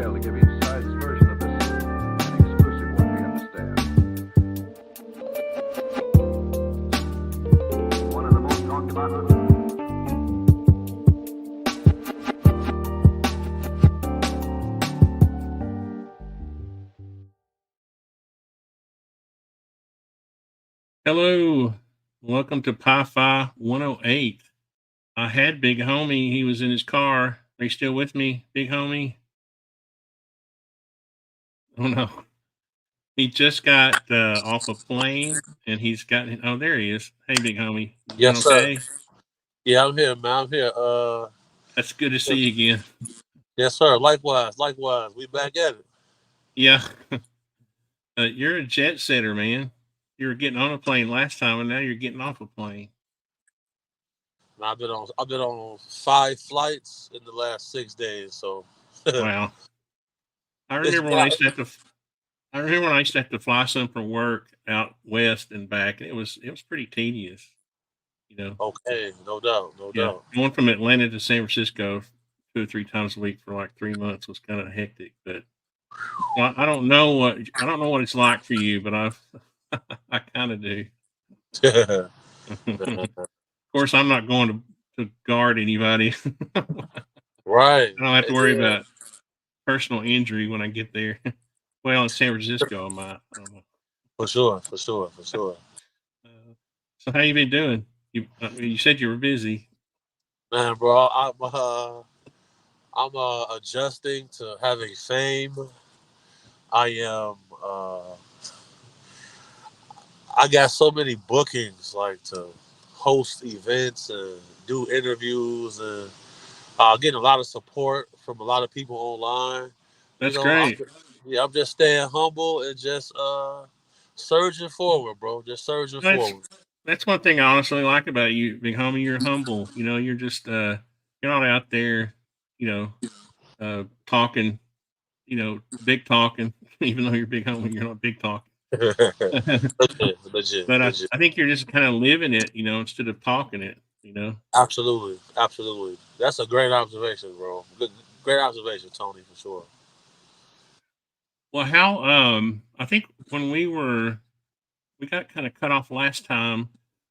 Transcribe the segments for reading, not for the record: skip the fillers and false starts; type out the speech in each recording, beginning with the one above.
fail to give each side's version of this an exclusive one, we understand. One of the most talked about. Hello, welcome to PiFi 108. I had Big Homie. He was in his car. Are you still with me, Big Homie? Oh no, he just got off a plane, and he's got. Oh, there he is. Hey, Big Homie, you doing Yes, sir. okay? Yeah, I'm here, man. I'm here. That's good to see you again. Yes, sir. Likewise, likewise. We back at it. Yeah, you're a jet setter, man. You were getting on a plane last time, and now you're getting off a plane. And I've been on 5 flights in the last 6 days. So Wow, I it's remember when I wild. used to have to. I remember when I used to have to fly some for work out west and back, and it was pretty tedious. You know, Okay, no doubt, no yeah, doubt. going from Atlanta to San Francisco 2 or 3 times a week for like 3 months was kind of hectic. But well, I don't know what it's like for you, but I kind of do. Of course, I'm not going to guard anybody. I Right. don't have to worry Yeah. about personal injury when I get there. Well, in San Francisco, I might. I don't know. For sure, for sure, for sure. So how you been doing? You said you were busy. Man, bro, I'm adjusting to having fame. I am. I got so many bookings, like to host events and do interviews, and getting a lot of support from a lot of people online. You That's know, great. I'm just staying humble and just surging forward, bro. Just surging That's forward. that's one thing I honestly like about you, big homie. You're humble. You know, you're just you're not out there, you know, talking, big talking. Even though you're big homie, you're not big talking. Legit, legit, But legit. I think you're just kind of living it, instead of talking it. Absolutely, absolutely. That's a great observation, bro. Good, great observation, Tony, for sure. Well, how I think when we got kind of cut off last time,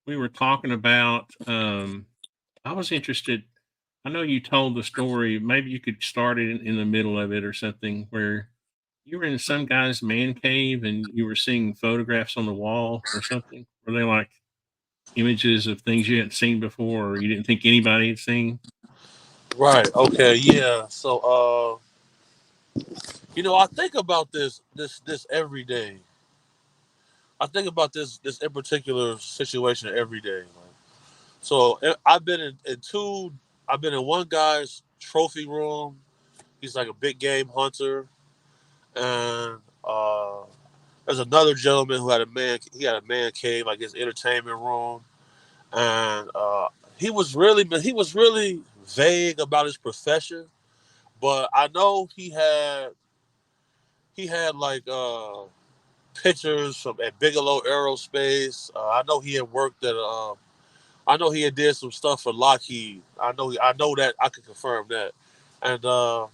we were talking about I was interested. I know you told the story. Maybe you could start it in the middle of it or something where you were in some guy's man cave and you were seeing photographs on the wall or something. Were they like images of things you hadn't seen before or you didn't think anybody had seen? Right. Okay. Yeah. So, I think about this every day. I think about this in particular situation every day. Like, so I've been in two. I've been in one guy's trophy room. He's like a big game hunter, and there's another gentleman who had a man. He had a man cave, like his entertainment room, and he was really vague about his profession. But I know he had like pictures from at Bigelow Aerospace. I know he had worked at. I know he had did some stuff for Lockheed. I know that I can confirm that, and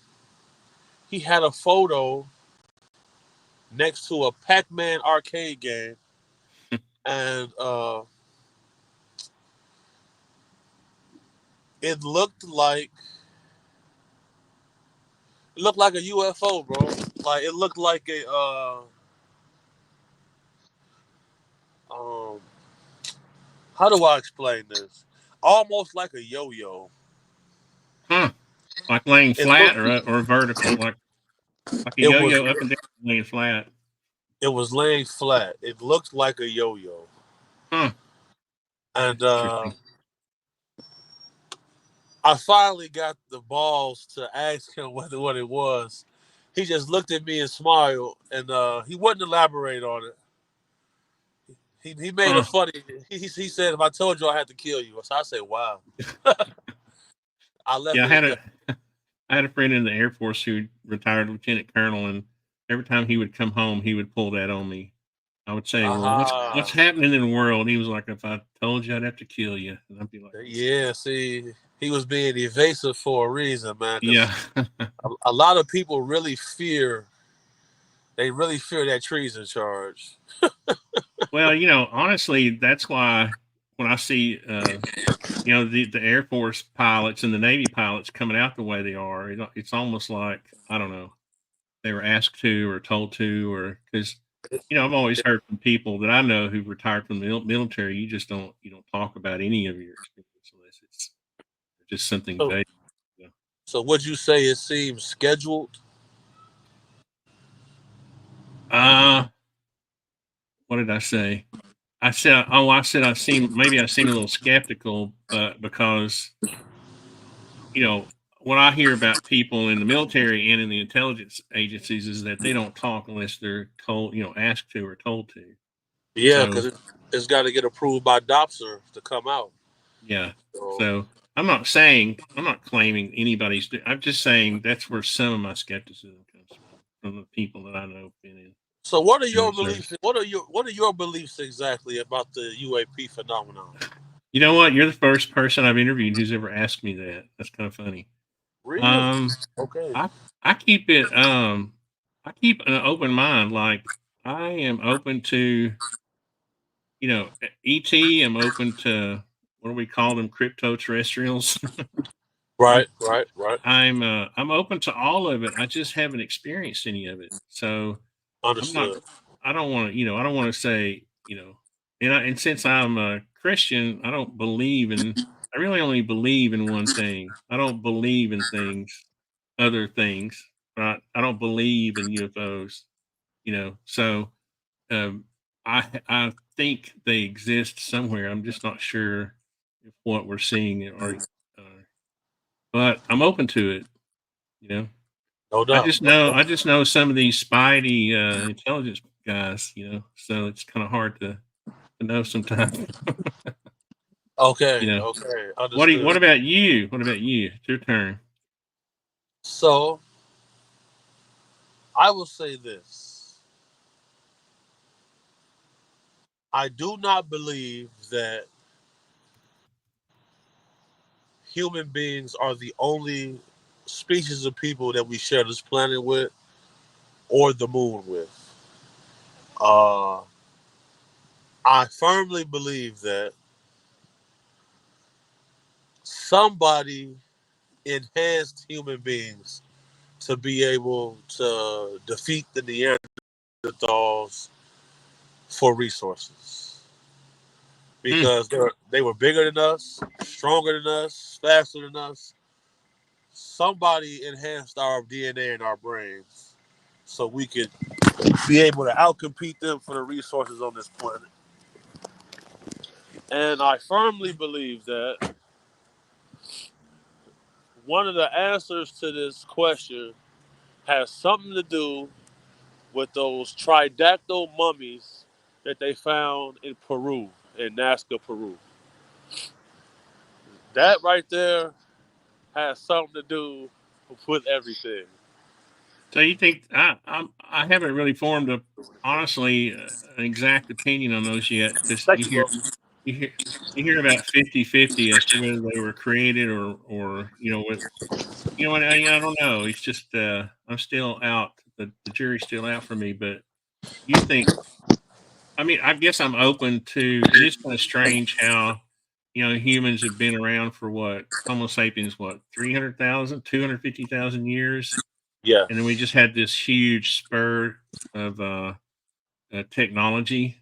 he had a photo next to a Pac-Man arcade game, and it looked like a UFO, bro. Like it looked like a um how do I explain this? Almost like a yo-yo. Huh. Like laying It flat looked or vertical, like a it was yo-yo up and down laying flat. it was laying flat. It looked like a yo-yo. Huh. And That's interesting. I finally got the balls to ask him what it was. He just looked at me and smiled, and he wouldn't elaborate on it. He made a Huh. funny. He said, "If I told you, I had to kill you." So I said, "Wow." I left Yeah, it at that. I had a friend in the Air Force who retired lieutenant colonel, and every time he would come home, he would pull that on me. I would say, "Well, what's Aha. happening in the world?" He was like, "If I told you, I'd have to kill you," and I'd be like, Yeah. See, he was being evasive for a reason, man. Because Yeah. a lot of people really fear. They really fear that treason charge. Well, honestly, that's why when I see, the Air Force pilots and the Navy pilots coming out the way they are, it's almost like, I don't know, they were asked to or told to, or because, I've always heard from people that I know who retired from the military, you don't talk about any of your experience unless it's just something So, vague. You know. so would you say it seems scheduled? Uh, what did I say? I said I seem a little skeptical, but because, you know, what I hear about people in the military and in the intelligence agencies is that they don't talk unless they're told, asked to or told to. Yeah, So, because it's got to get approved by DOPSR to come out. yeah. So, So I'm not claiming I'm just saying that's where some of my skepticism comes from the people that I know have been so what are in your the service. beliefs? What are your beliefs exactly about the UAP phenomenon? You know what? You're the first person I've interviewed who's ever asked me that. That's kind of funny. Really? Um, Okay. I I keep it I keep an open mind. Like I am open to, ET, I'm open to what do we call them, crypto terrestrials. I'm Right. Right. Right. I'm open to all of it. I just haven't experienced any of it. So I'm not Understood. I don't want to, I don't want to say, and since I'm a Christian, I really only believe in one thing. I don't believe in other things, right? I don't believe in UFOs, So um, I think they exist somewhere. I'm just not sure if what we're seeing uh, but I'm open to it. You know, No doubt. No doubt. I just know some of these spidey intelligence guys. So it's kind of hard to know sometimes. you Okay. know, Okay. Understood. what about you? What about you? It's your turn. So I will say this: I do not believe that human beings are the only species of people that we share this planet with, or the moon with. Uh, I firmly believe that somebody enhanced human beings to be able to defeat the Neanderthals for resources Hmm. because they were bigger than us, stronger than us, faster than us. Somebody enhanced our DNA and our brains so we could be able to outcompete them for the resources on this planet. And I firmly believe that one of the answers to this question has something to do with those tridactyl mummies that they found in Peru, in Nazca, Peru. That right there has something to do with everything. So you think I haven't really formed honestly an exact opinion on those yet because Thank you, bro. you hear you hear about 50-50 as to whether they were created or what I don't know. It's just I'm still out. The jury's still out for me. But you think? I mean, I guess I'm open to. It is kind of strange how humans have been around for what Homo sapiens, what 300,000, 250,000 years, and then we Yes. just had this huge spur of technology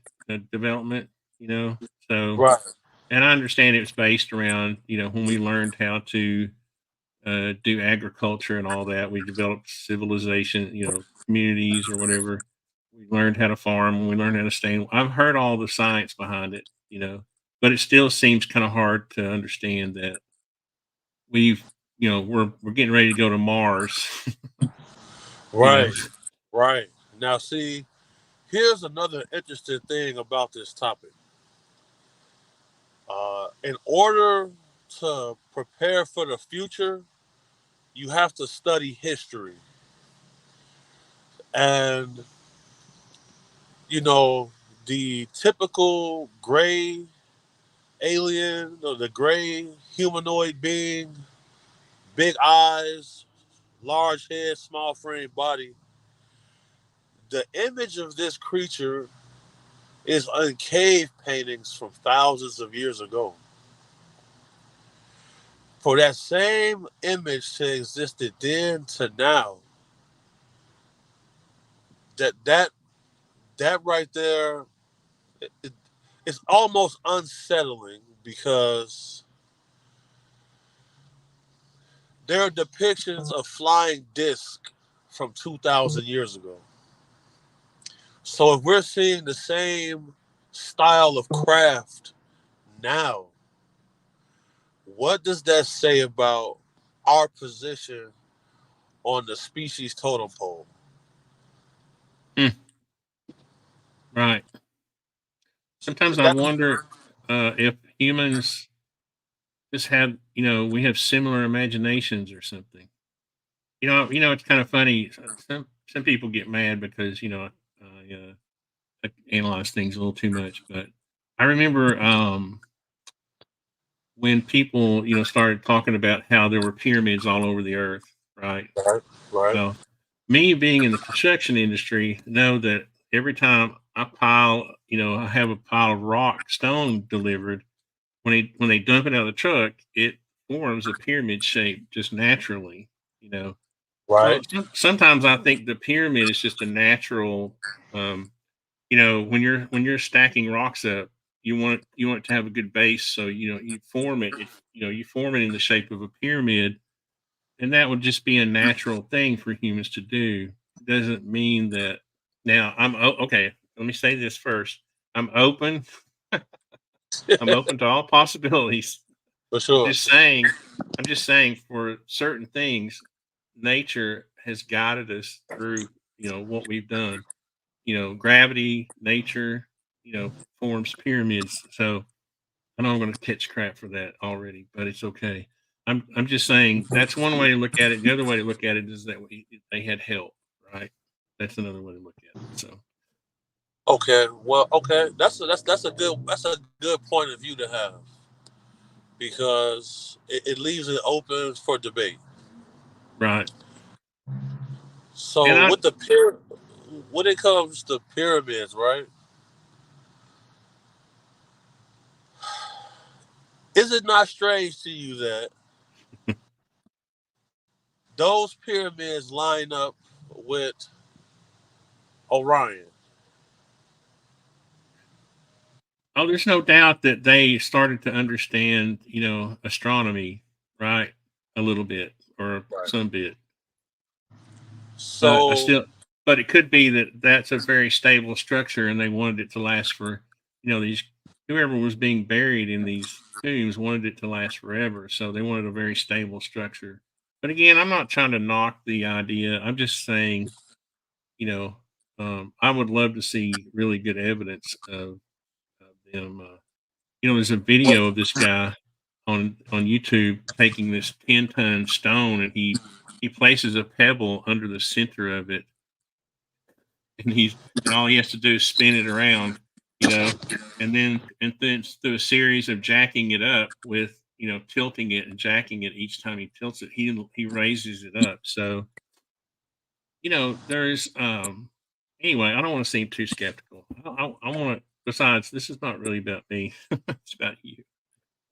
development. You know, so Right. and I understand it was based around when we learned how to do agriculture and all that. We developed civilization, communities or whatever. We learned how to farm. We learned how to stay. I've heard all the science behind it, but it still seems kind of hard to understand that we've, we're getting ready to go to Mars. you know, Right. Right. Now, see, here's another interesting thing about this topic. In order to prepare for the future, you have to study history. And, you know, the typical gray alien or the gray humanoid being, big eyes, large head, small frame body. The image of this creature is in cave paintings from thousands of years ago. For that same image to existed then to now, that that right there, it, it's almost unsettling because there are depictions of flying discs from 2,000 years ago. So if we're seeing the same style of craft now, what does that say about our position on the species totem pole? Right. Sometimes I That, wonder if humans just have, we have similar imaginations or something. It's kind of funny. Some people get mad because I analyze things a little too much. But I remember when people started talking about how there were pyramids all over the earth, right? right, right, Well, me being in the construction industry, know that every time I have a pile of rock stone delivered. When they dump it out of the truck, it forms a pyramid shape just naturally. You know, so right, sometimes I think the pyramid is just a natural. Um, when you're stacking rocks up, you want it to have a good base, so you form it. You form it in the shape of a pyramid, and that would just be a natural thing for humans to do. Doesn't mean that. Now okay. Let me say this first. I'm open. I'm open to all possibilities. for I'm sure. just saying. I'm just saying for certain things, nature has guided us through what we've done. Gravity, nature, forms pyramids. So I know I'm going to catch crap for that already, but it's okay. I'm just saying that's one way to look at it. The other way to look at it is that they had help, right? That's another way to look at it. So Okay, well, okay, that's a good point of view to have because it leaves it open for debate. right, and So I when it comes to pyramids, right? Is it not strange to you that those pyramids line up with Orion? there's no doubt that they started to understand astronomy, right, a little bit or Right. some bit. But I So, still, but it could be that that's a very stable structure, and they wanted it to last for, these whoever was being buried in these tombs wanted it to last forever, so they wanted a very stable structure. But again, I'm not trying to knock the idea. I'm just saying, you know, I would love to see really good evidence of them. There's a what? video of this guy on YouTube taking this 10-ton stone, and he places a pebble under the center of it, and all he has to do is spin it around, you know, and then through a series of jacking it up with tilting it and jacking it each time he tilts it, he raises it up. So there's anyway. I don't want to seem too skeptical. I want to. Besides, this is not really about me. It's about you.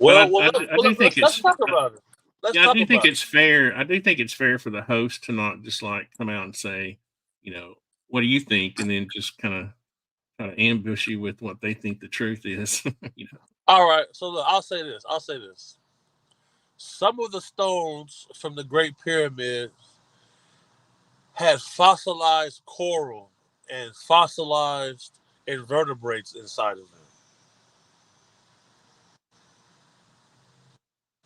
But Well, well, I do think let's it's talk about it. Let's yeah, I talk do think about it. it's fair. I do think it's fair for the host to not just like come out and say, what do you think, and then just kind of ambush you with what they think the truth is. All right. So look, I'll say this. I'll say this. Some of the stones from the Great Pyramid had fossilized coral and fossilized invertebrates inside of them.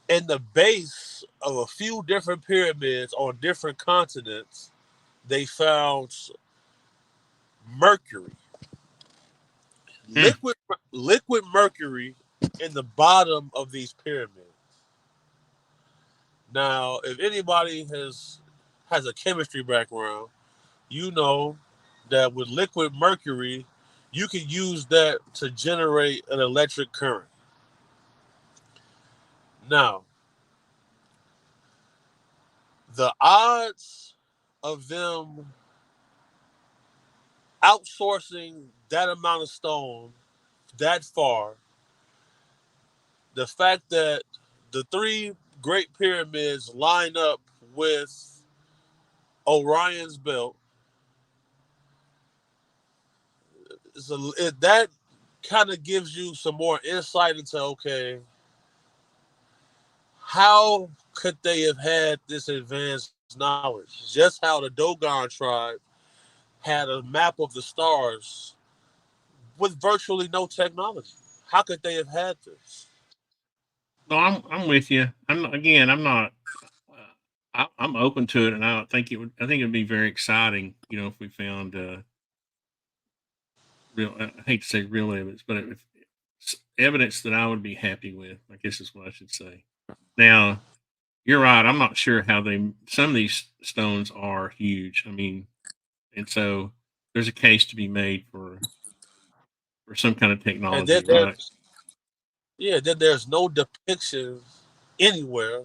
In the base of a few different pyramids on different continents, they found mercury, Hmm. liquid mercury in the bottom of these pyramids. Now, if anybody has a chemistry background, you know that with liquid mercury, you can use that to generate an electric current. Now, the odds of them outsourcing that amount of stone that far, the fact that the three Great Pyramids line up with Orion's belt, that kind of gives you some more insight into, okay, how could they have had this advanced knowledge? Just how the Dogon tribe had a map of the stars with virtually no technology. How could they have had this? No, I'm with you. I'm not. I'm open to it, and I think it would. I think it would be very exciting. If we found real. I hate to say real evidence, but if evidence that I would be happy with, I guess is what I should say. Now, you're right. I'm not sure how some of these stones are huge. I mean, and so there's a case to be made for some kind of And then technology, right? there's no depiction anywhere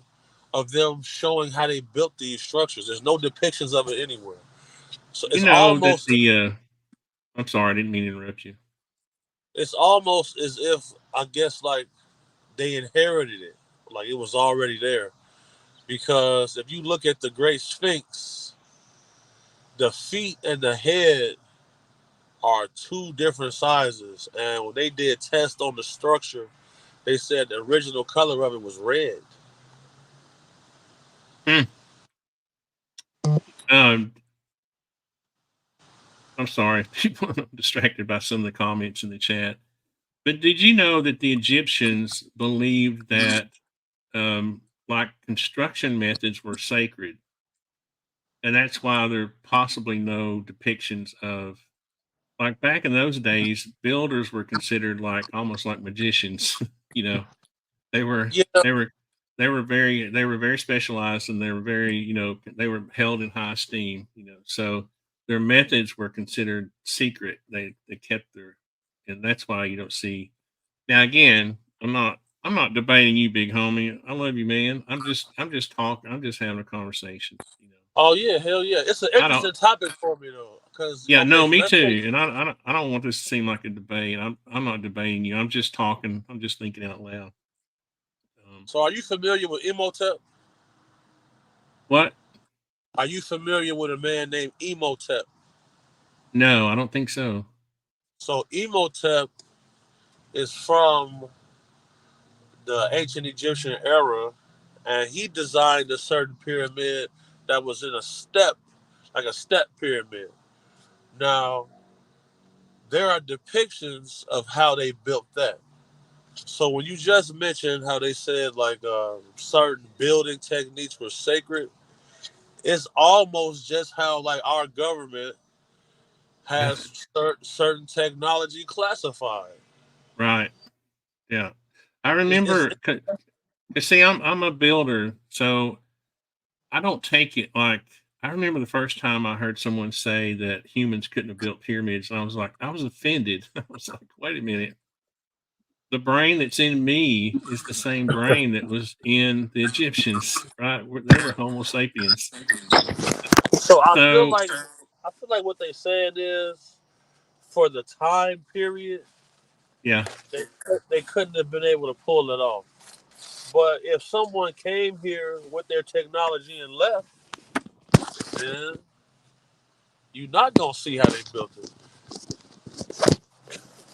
of them showing how they built these structures. There's no depictions of it anywhere. So You know that the. I'm sorry, I didn't mean to interrupt you. it's almost as if, I guess, like they inherited it, like it was already there. Because if you look at the Great Sphinx, the feet and the head are two different sizes, and when they did tests on the structure, they said the original color of it was red. Hmm. Um, I'm sorry, people I'm distracted by some of the comments in the chat. But did you know that the Egyptians believed that like construction methods were sacred, and that's why there possibly no depictions of like back in those days, builders were considered like almost like magicians. you know, they were Yeah, they were they were very specialized, and they were very they were held in high esteem. So their methods were considered secret. They kept their, and that's why you don't see now. Again, I'm not debating you, big homie. I love you, man. I'm just talking. I'm just having a conversation. oh yeah, hell yeah. It's an I don't. interesting topic for me though, because Yeah, okay, no, so me let's say, too. And I don't want this to seem like a debate. I'm not debating you. I'm just talking. I'm just thinking out loud. so are you familiar with Imhotep? What? Are you familiar with a man named Imhotep? No, I don't think so. So Imhotep is from the ancient Egyptian era, and he designed a certain pyramid that was in a step, like a step pyramid. Now, there are depictions of how they built that. So when you just mentioned how they said like certain building techniques were sacred, it's almost just how like our government Yeah. has certain technology classified. Right. Yeah. I It's remember. 'Cause see, I'm a builder, so I don't take it like. I remember the first time I heard someone say that humans couldn't have built pyramids, and I was offended. I was like, wait a minute. The brain that's in me is the same brain that was in the Egyptians, right? They were Homo sapiens. so So I feel like what they said is for the time period yeah, they couldn't have been able to pull it off. But if someone came here with their technology and left, then you're not gonna see how they built it.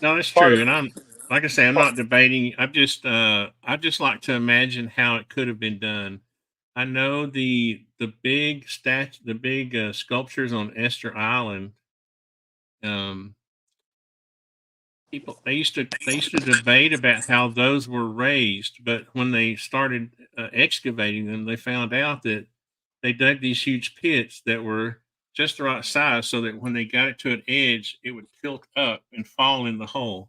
no, that's Part true. of And I'm like I say, I'm not debating. I just like to imagine how it could have been done. I know the big sculptures on Esther Island. Um, they used to debate about how those were raised, but when they started excavating them, they found out that they dug these huge pits that were just the right size so that when they got it to an edge, it would tilt up and fall in the hole.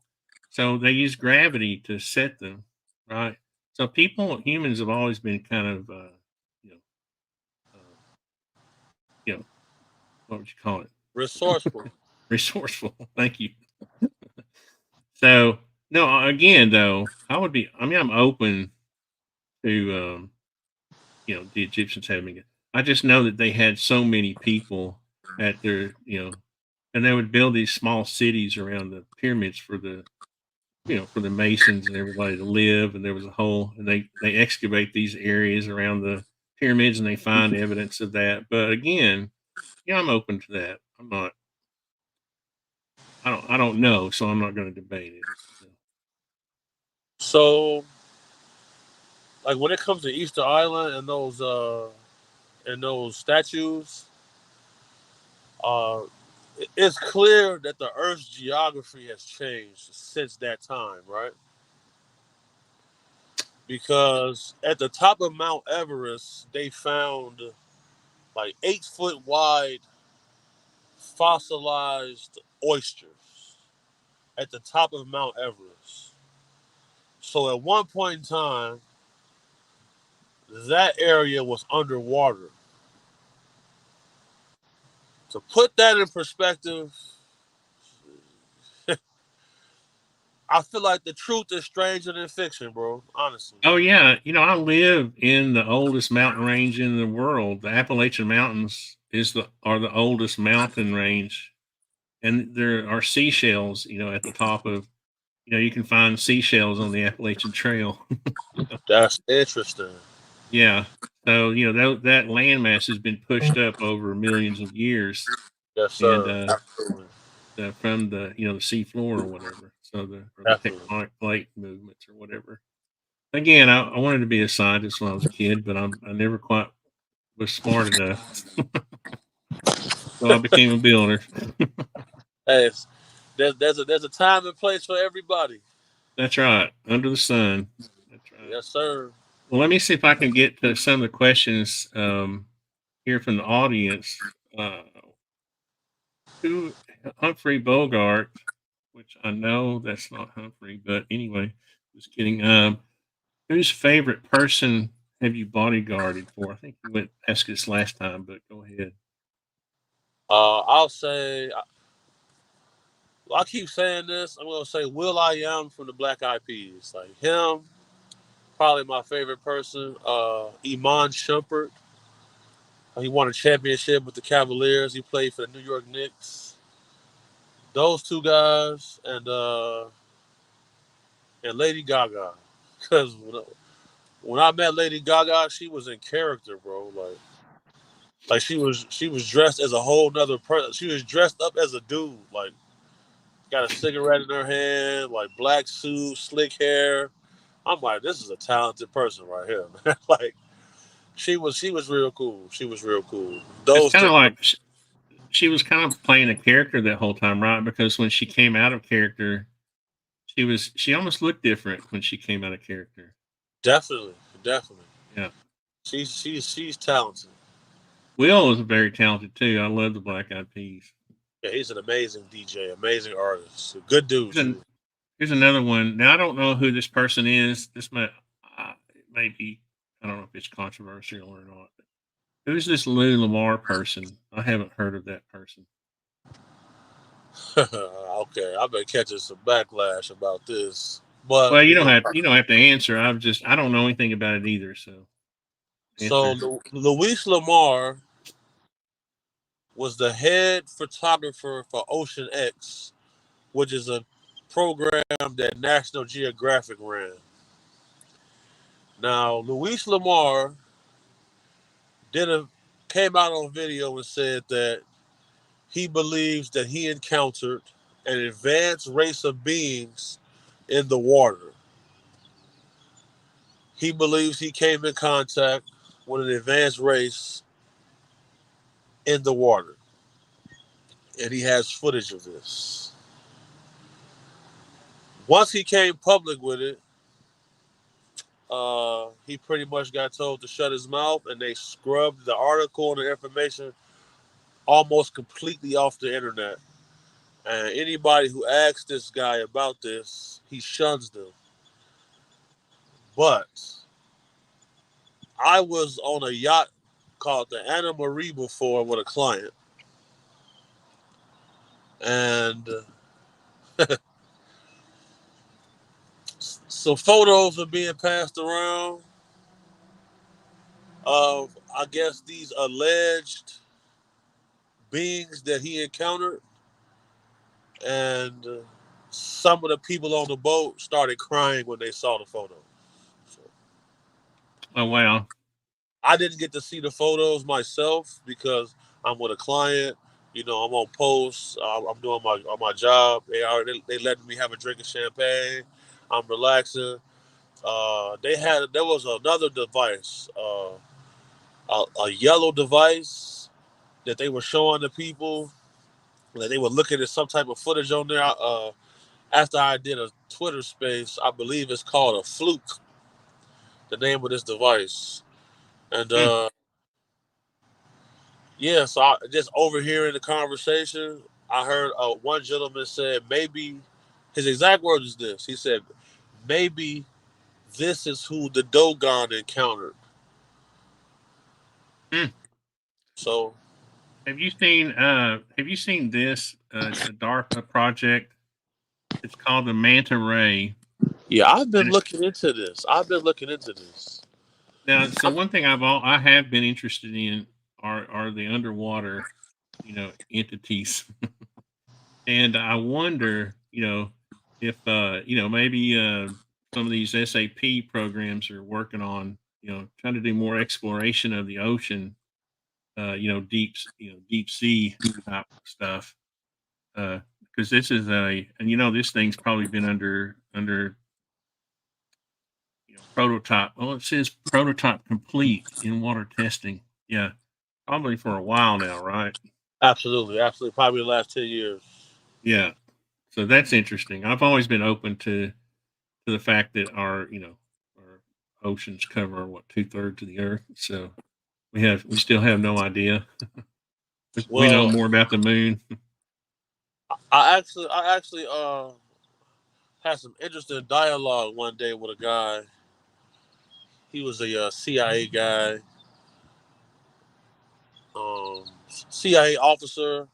So they used gravity to set them, right? So humans have always been kind of, you know, uh, what would you call it? resourceful. Resourceful. Thank you. So no, again though, I mean, I'm open who the Egyptians had them. I just know that they had so many people at their and they would build these small cities around the pyramids for the for the masons and everybody to live. And there was a whole, and they excavate these areas around the pyramids and they find evidence of that. But again, I'm open to that. I don't know, so I'm not going to debate it. So, like when it comes to Easter Island and those statues, uh, it's clear that the Earth's geography has changed since that time, right? Because at the top of Mount Everest, they found like 8 foot wide fossilized oysters at the top of Mount Everest. So at one point in time, that area was underwater. To put that in perspective, I feel like the truth is stranger than fiction, bro. Honestly. Oh yeah, I live in the oldest mountain range in the world. The Appalachian Mountains are the oldest mountain range, and there are seashells, at the top of, you can find seashells on the Appalachian Trail. That's interesting. Yeah. So, that landmass has been pushed up over millions of years, Yes, and sir. Absolutely. from the sea floor or whatever. So the Definitely. tectonic plate movements or whatever. Again, I wanted to be a scientist when I was a kid, but I never quite was smart enough. So I became a builder. Hey, there's a time and place for everybody. That's right. Under the sun. That's right. Yes, sir. Well, let me see if I can get to some of the questions here from the audience. Who Humphrey Bogart, which I know that's not Humphrey, but anyway, just kidding. Whose favorite person have you bodyguarded for? I think you went ask this last time, but go ahead. I'll say. I keep saying this. I'm gonna say Will I Am from the Black Eyed Peas. Like him, probably my favorite person. Iman Shumpert. He won a championship with the Cavaliers. He played for the New York Knicks. Those two guys and Lady Gaga. Because when I met Lady Gaga, she was in character, bro. Like she was dressed as a whole nother person. She was dressed up as a dude. Like got a cigarette in her hand, like black suit, slick hair. I'm like, this is a talented person right here, man. Like she was real cool. She was real cool. It's Those kind two. of like she was kind of playing a character that whole time, right? Because when she came out of character, she almost looked different when she came out of character. Definitely, definitely. Yeah. She's talented. Will is very talented too. I love the Black Eyed Peas. Yeah, he's an amazing DJ, amazing artist, a good dude Here's, too. here's another one. Now I don't know who this person is. It may be, I don't know if it's controversial or not. Who's this Lou Lamar person? I haven't heard of that person. Okay, I've been catching some backlash about this, but Well, you don't have to answer. I don't know anything about it either. So so answer. Luis Lamar was the head photographer for Ocean X, which is a program that National Geographic ran. Now, Luis Lamar did a came out on video and said that he believes that he encountered an advanced race of beings in the water. He believes he came in contact with an advanced race in the water, and he has footage of this. Once he came public with it, he pretty much got told to shut his mouth, and they scrubbed the article and the information almost completely off the internet. And anybody who asks this guy about this, he shuns them. But I was on a yacht called the Anna Marie before with a client, and some photos are being passed around. of, I guess, these alleged beings that he encountered, and some of the people on the boat started crying when they saw the photo. So Oh wow. I didn't get to see the photos myself because I'm with a client. You know, I'm on post. I'm doing my job. They letting me have a drink of champagne. I'm relaxing. There was another device, a yellow device that they were showing the people. That they were looking at some type of footage on there. After I did a Twitter space, I believe it's called a fluke, the name of this device. And Hmm. yeah, so I just overhearing the conversation, I heard one gentleman said maybe his exact words is this. He said maybe this is who the Dogon encountered. Hmm. So Have you seen this? It's a DARPA project. It's called the Manta Ray. yeah, I've been And looking into this. I've been looking into this. now, so one thing I have been interested in are the underwater, entities, and I wonder, if maybe some of these SAP programs are working on, trying to do more exploration of the ocean, deep sea type stuff. Because this is and this thing's probably been under prototype. Well, it says prototype complete in water testing. Yeah, probably for a while now, right? Absolutely, absolutely. Probably the last 10 years. Yeah. So that's interesting. I've always been open to the fact that our oceans cover what 2/3 of the earth. So we still have no idea. We know Well, more about the moon. I actually had some interesting dialogue one day with a guy. He was a CIA guy, um, CIA officer.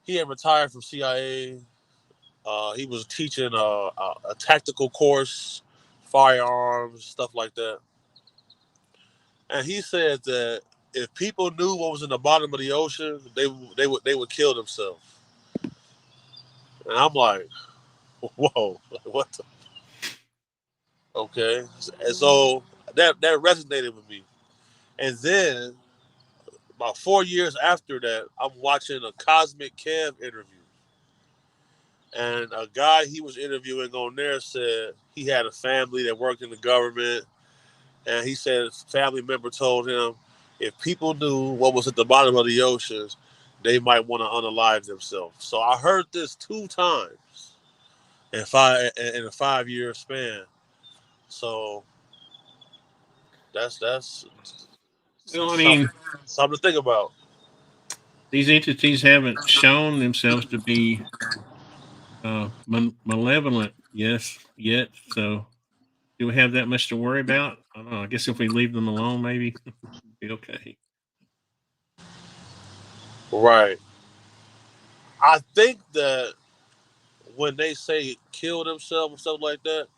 He had retired from CIA. He was teaching a tactical course, firearms, stuff like that. And he said that if people knew what was in the bottom of the ocean, they would kill themselves. And I'm like, whoa, what? Okay, and so that resonated with me. And then about 4 years after that, I'm watching a Cosmic Kev interview, and a guy he was interviewing on there said he had a family that worked in the government, and he said his family member told him if people knew what was at the bottom of the oceans, they might want to unalive themselves. So I heard this 2 times in a 5 year span. So that's Well, I something mean, something to think about. these entities haven't shown themselves to be malevolent, yes, yet. So, do we have that much to worry about? I don't know. I guess if we leave them alone, maybe be okay. Right. I think that when they say kill themselves and stuff like that,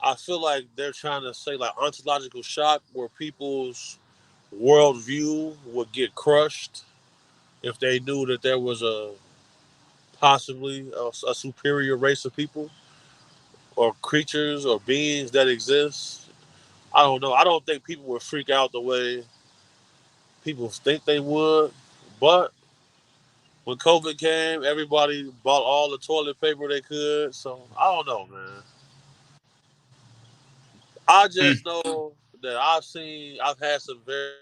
I feel like they're trying to say like ontological shock, where people's worldview would get crushed if they knew that there was a possibly a superior race of people or creatures or beings that exist. I don't know. I don't think people would freak out the way people think they would, but when COVID came, everybody bought all the toilet paper they could. So I don't know, man. I Hmm. just know that I've had some very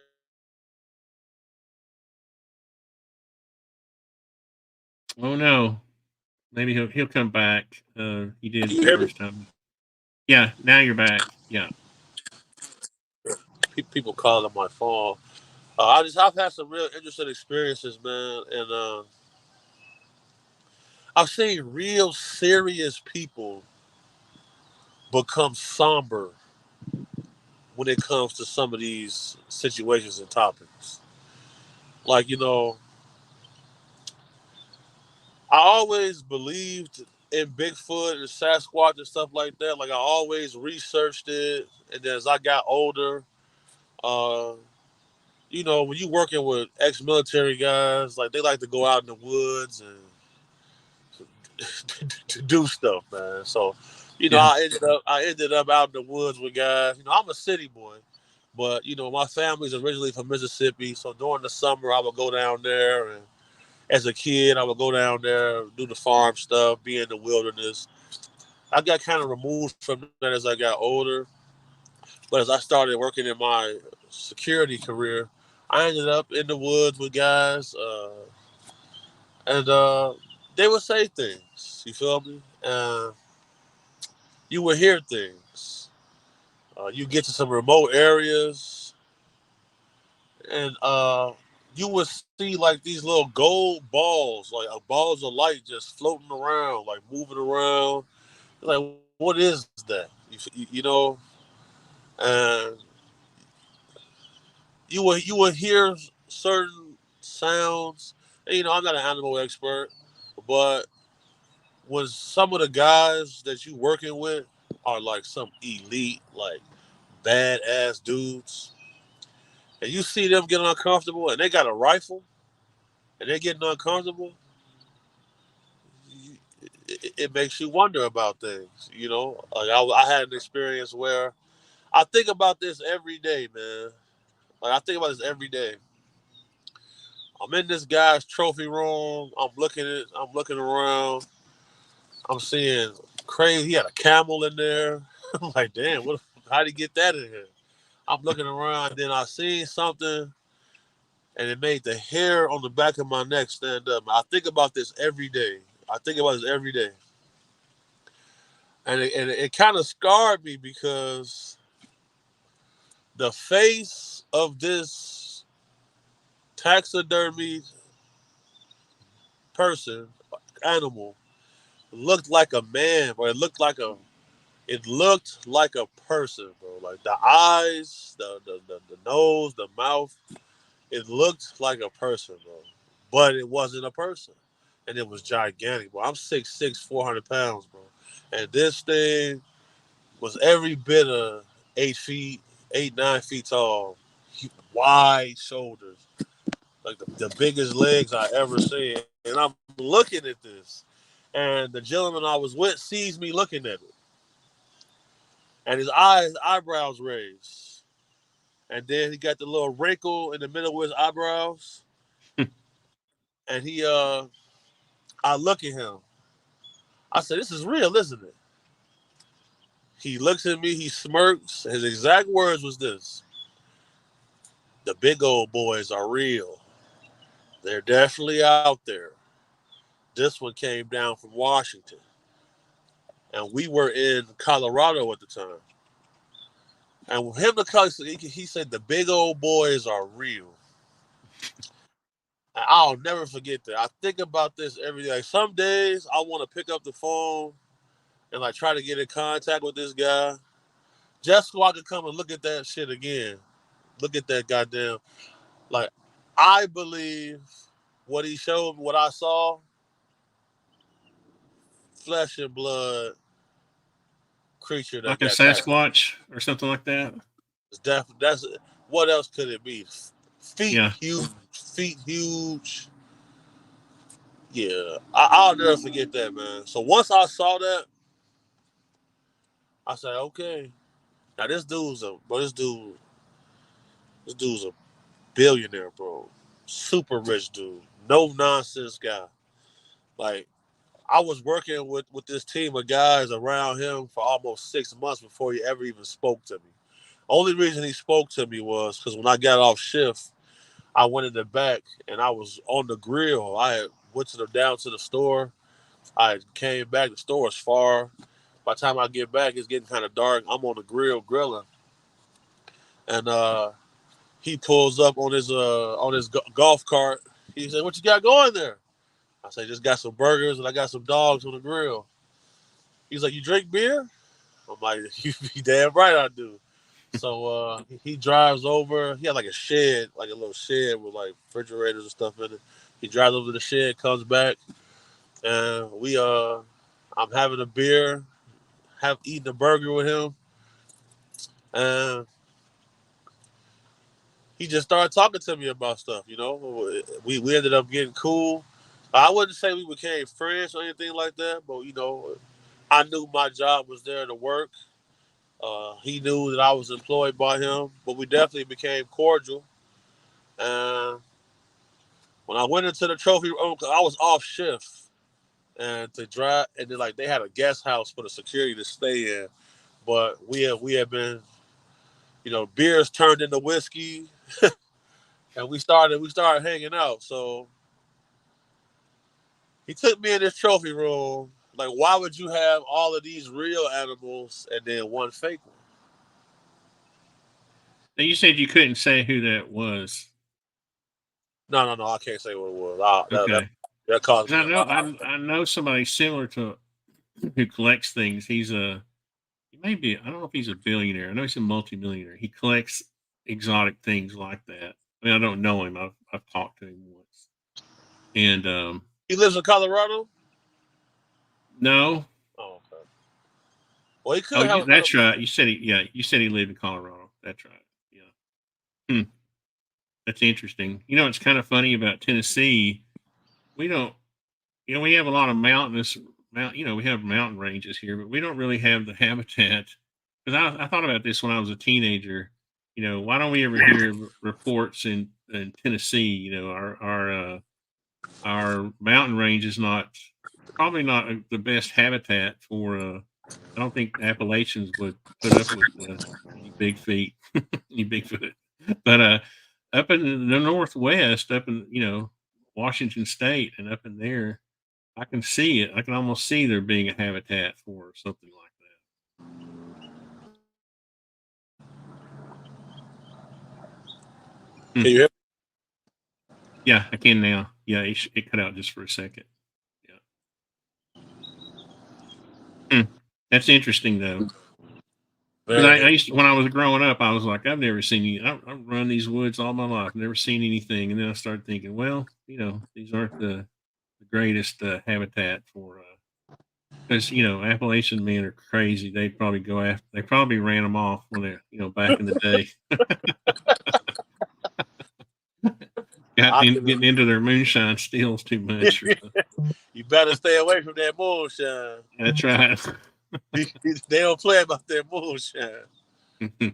Oh no, maybe he'll come back. He Can did you the hear me? first time. Yeah, now you're back. Yeah. People calling my phone. I've had some real interesting experiences, man, and I've seen real serious people become somber when it comes to some of these situations and topics. Like, I always believed in Bigfoot and Sasquatch and stuff like that. Like I always researched it, and then as I got older, uh, when you working with ex-military guys, like they like to go out in the woods and to do stuff, man. So, Yeah. I ended up out in the woods with guys. I'm a city boy, but my family's originally from Mississippi. So during the summer, I would go down there, and as a kid, I would go down there, do the farm stuff, be in the wilderness. I got kind of removed from that as I got older, but as I started working in my security career, I ended up in the woods with guys, and they would say things. You feel me? You would hear things. You get to some remote areas, and you would see like these little gold balls, like balls of light, just floating around, like moving around. Like, what is that? And you would hear certain sounds. And, I'm not an animal expert, but when some of the guys that you working with are like some elite, like badass dudes, and you see them get uncomfortable, and they got a rifle, and they're getting uncomfortable, it makes you wonder about things. Like I had an experience where I think about this every day, man. Like I think about this every day. I'm in this guy's trophy room. I'm looking around. I'm seeing crazy. He had a camel in there. I'm like, damn, how'd he get that in here? I'm looking around, then I seen something, and it made the hair on the back of my neck stand up. I think about this every day. I think about this every day. And it kind of scarred me because the face of this taxidermy person, animal, looked like a man, or it looked like a person, bro. Like the eyes, the nose, the mouth, it looked like a person, bro. But it wasn't a person. And it was gigantic, bro. I'm 6'6", 400 pounds, bro. And this thing was every bit of 8 feet, 8, 9 feet tall, wide shoulders, like the biggest legs I ever seen. And I'm looking at this. And the gentleman I was with sees me looking at it. And his eyebrows raised. And then he got the little wrinkle in the middle of his eyebrows. And I look at him. I said, "This is real, isn't it?" He looks at me, he smirks. His exact words was this: "The big old boys are real. They're definitely out there. This one came down from Washington. And we were in Colorado at the time. And with him, he said, the big old boys are real." And I'll never forget that. I think about this every day. Like some days, I want to pick up the phone and like try to get in contact with this guy just so I could come and look at that shit again. Look at that goddamn. Like, I believe what he showed, what I saw, flesh and blood creature that Like a got taxidermy. Sasquatch or something like that. That's what else could it be? Feet Yeah. huge, feet huge. Yeah, I'll never forget that, man. So once I saw that, I said, okay, now this dude's a billionaire, bro. Super rich dude, no nonsense guy. Like I was working with this team of guys around him for almost 6 months before he ever even spoke to me. Only reason he spoke to me was because when I got off shift, I went in the back and I was on the grill. I had went down to the store. I came back. The store is far. By the time I get back, it's getting kind of dark. I'm on the grill grilling, and he pulls up on his golf cart. He said, "What you got going there?" I said, "Just got some burgers and I got some dogs on the grill." He's like, "You drink beer?" I'm like, "You be damn right I do." So he drives over. He had like a shed, like a little shed with like refrigerators and stuff in it. He drives over to the shed, comes back, and I'm having a beer, eating a burger with him, and he just started talking to me about stuff. We ended up getting cool. I wouldn't say we became friends or anything like that, but I knew my job was there to work. He knew that I was employed by him, but we definitely became cordial. And when I went into the trophy room, 'cause I was off shift, and to drive, and then like they had a guest house for the security to stay in, but we had been, beers turned into whiskey, and we started hanging out. So he took me in this trophy room. Like, why would you have all of these real animals and then one fake one? Now, you said you couldn't say who that was. No, I can't say what it was. Okay. That caused 'Cause me. I know somebody similar to who collects things. He may be, I don't know if he's a billionaire. I know he's a multimillionaire. He collects exotic things like that. I mean, I don't know him. I've talked to him once. And He lives in Colorado. no. Oh, okay. Well, he Oh, could have another. that's right. You said he lived in Colorado. That's right. Yeah. Hmm. That's interesting. It's kind of funny about Tennessee. We don't, we have a lot of we have mountain ranges here, but we don't really have the habitat. Because I thought about this when I was a teenager. Why don't we ever hear reports in Tennessee? Our mountain range is probably not the best habitat for. I don't think Appalachians would put up with any big feet, any Bigfoot. But up in the Northwest, up in Washington State, and up in there, I can see it. I can almost see there being a habitat for something like that. Can you hear? Yeah, I can now. Yeah, it cut out just for a second. Yeah. That's interesting though. Because I used to, when I was growing up, I was like, I've never seen any. I've run these woods all my life, never seen anything. And then I started thinking, well, these aren't the greatest habitat for. Because Appalachian men are crazy. They probably go after. They probably ran them off when they're back in the day. Getting into their moonshine steals too much. You better stay away from that moonshine. That's right. They don't play about their moonshine. Well,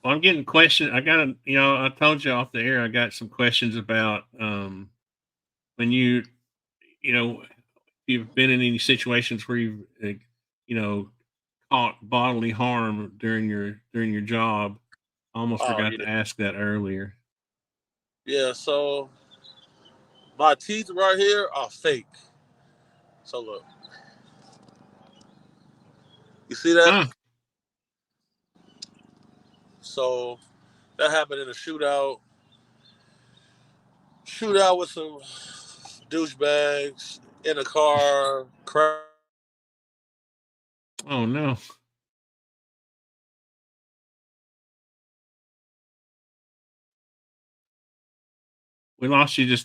I'm getting questions. I told you off the air, I got some questions about when you've been in any situations where you've, you know, caught bodily harm during your job. I almost Oh forgot yeah, to ask that earlier. yeah. So my teeth right here are fake. So look, you see that? Huh. So that happened in a shootout with some douchebags in a car. Oh no. We lost you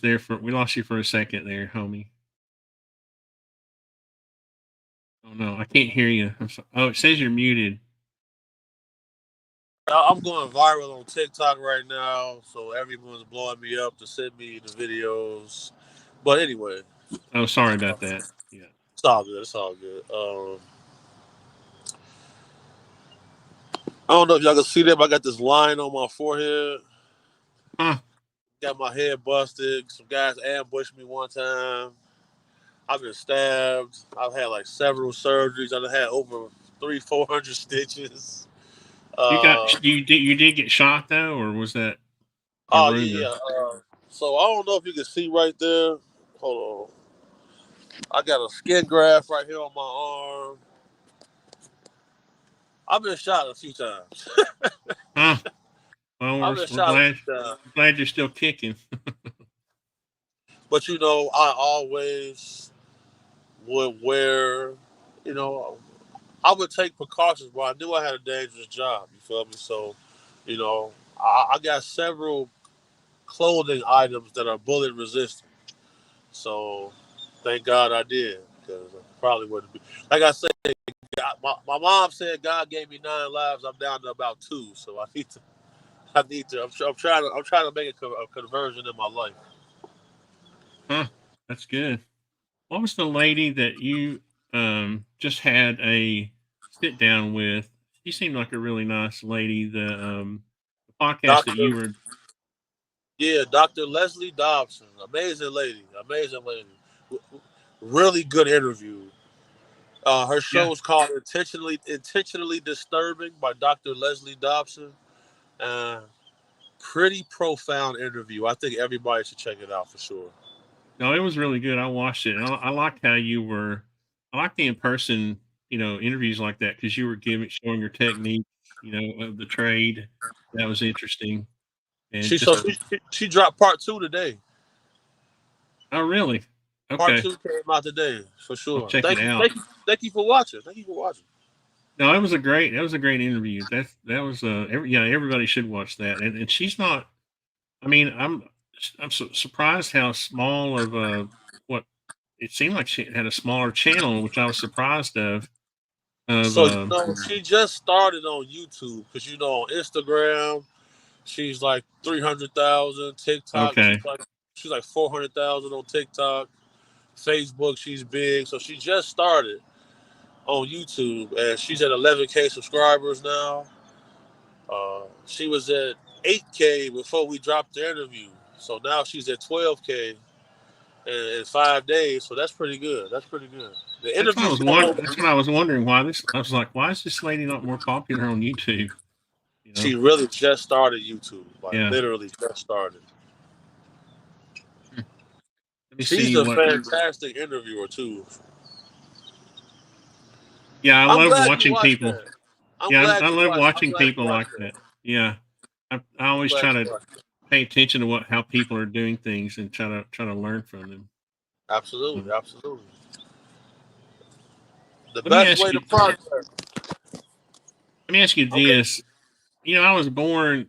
for a second there, homie. Oh no, I can't hear you. Oh, it says you're muted. I'm going viral on TikTok right now, so everyone's blowing me up to send me the videos. But anyway, Oh, sorry about that. Yeah. it's all good. It's all good. I don't know if y'all can see that, but I got this line on my forehead. Huh. Got my head busted. Some guys ambushed me one time. I've been stabbed. I've had like several surgeries. I've had over 400 stitches. Uh, You did get shot though, or was that a oh rumor? yeah. So I don't know if you can see right there. Hold on. I got a skin graft right here on my arm. I've been shot a few times. Huh. Well, I've we're, been we're shot a glad few times. glad you're still kicking. But I always would wear, you know, I would take precautions, but I knew I had a dangerous job. You feel me? So, I got several clothing items that are bullet resistant. So, thank God I did. because I probably wouldn't be. Like I said, my mom said God gave me 9 lives. I'm down to about 2, so I need to. I'm trying to make a conversion in my life. Huh. That's good. What was the lady that you just had a sit down with? She seemed like a really nice lady. The podcast that Doctor, you were. yeah, Dr. Leslie Dobson, amazing lady, really good interview. Her Yeah. show is called Intentionally Disturbing by Dr. Leslie Dobson. Uh, Pretty profound interview. I think everybody should check it out for sure. No, it was really good. I watched it. I liked how you were. I like the in person, interviews like that because you were showing your technique, of the trade. That was interesting. And She so just, she dropped part 2 today. oh, really? Part Okay. 2 came out today for I'll sure. check it out. Thank you for watching. Thank you for watching. No, that was a great interview. That was, everybody should watch that. And she's not, I mean, I'm surprised how small of what it seemed like she had a smaller channel, which I was surprised of, So she just started on YouTube because on Instagram she's like 300,000. TikTok okay. she's like 400,000 on TikTok. Facebook she's big, so she just started on YouTube and she's at 11K subscribers now. She was at 8K before we dropped the interview, so now she's at 12K in 5 days. So that's pretty good. That's pretty good. The That's what I interview's was going wondering. over. That's what I was wondering I was like, why is this lady not more popular on YouTube? You know? She really just started YouTube, like Yeah. literally just started. Hmm. Let me She's see a what. fantastic interviewer too. Yeah, I I'm love glad you watching watched people. that. I'm Yeah, glad I you love watched. I'm watching glad you people like watched that. that. Yeah, I I'm always glad try you to watched that. pay attention to how people are doing things and try to learn from them. Absolutely, Um, absolutely. The let me best ask way to you. progress. Let me ask you Okay. this. I was born.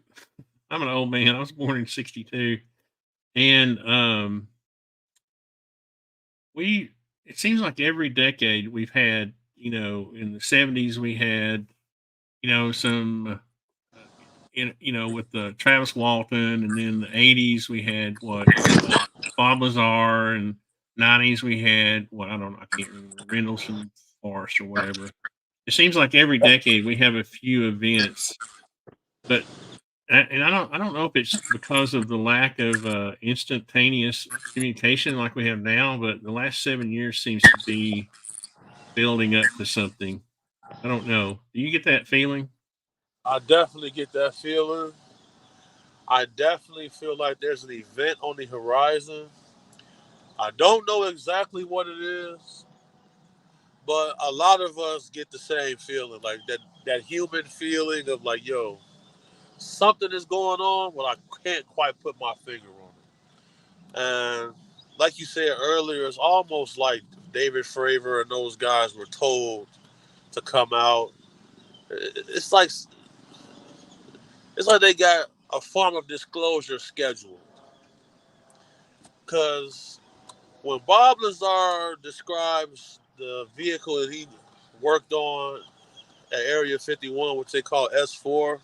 I'm an old man. I was born in '62, and we. It seems like every decade we've had. In the '70s we had. Some. With Travis Walton, and then the '80s we had what Bob Lazar, and '90s we had what I don't know, I can't remember, Rendlesham Forest or whatever. It seems like every decade we have a few events, but and I don't know if it's because of the lack of instantaneous communication like we have now, but the last 7 years seems to be building up to something. I don't know. Do you get that feeling? I definitely get that feeling. I definitely feel like there's an event on the horizon. I don't know exactly what it is, but a lot of us get the same feeling, like that human feeling of like, yo, something is going on, but I can't quite put my finger on it. And like you said earlier, it's almost like David Fravor and those guys were told to come out. It's like they got a form of disclosure scheduled. Because when Bob Lazar describes the vehicle that he worked on at Area 51, which they call S4,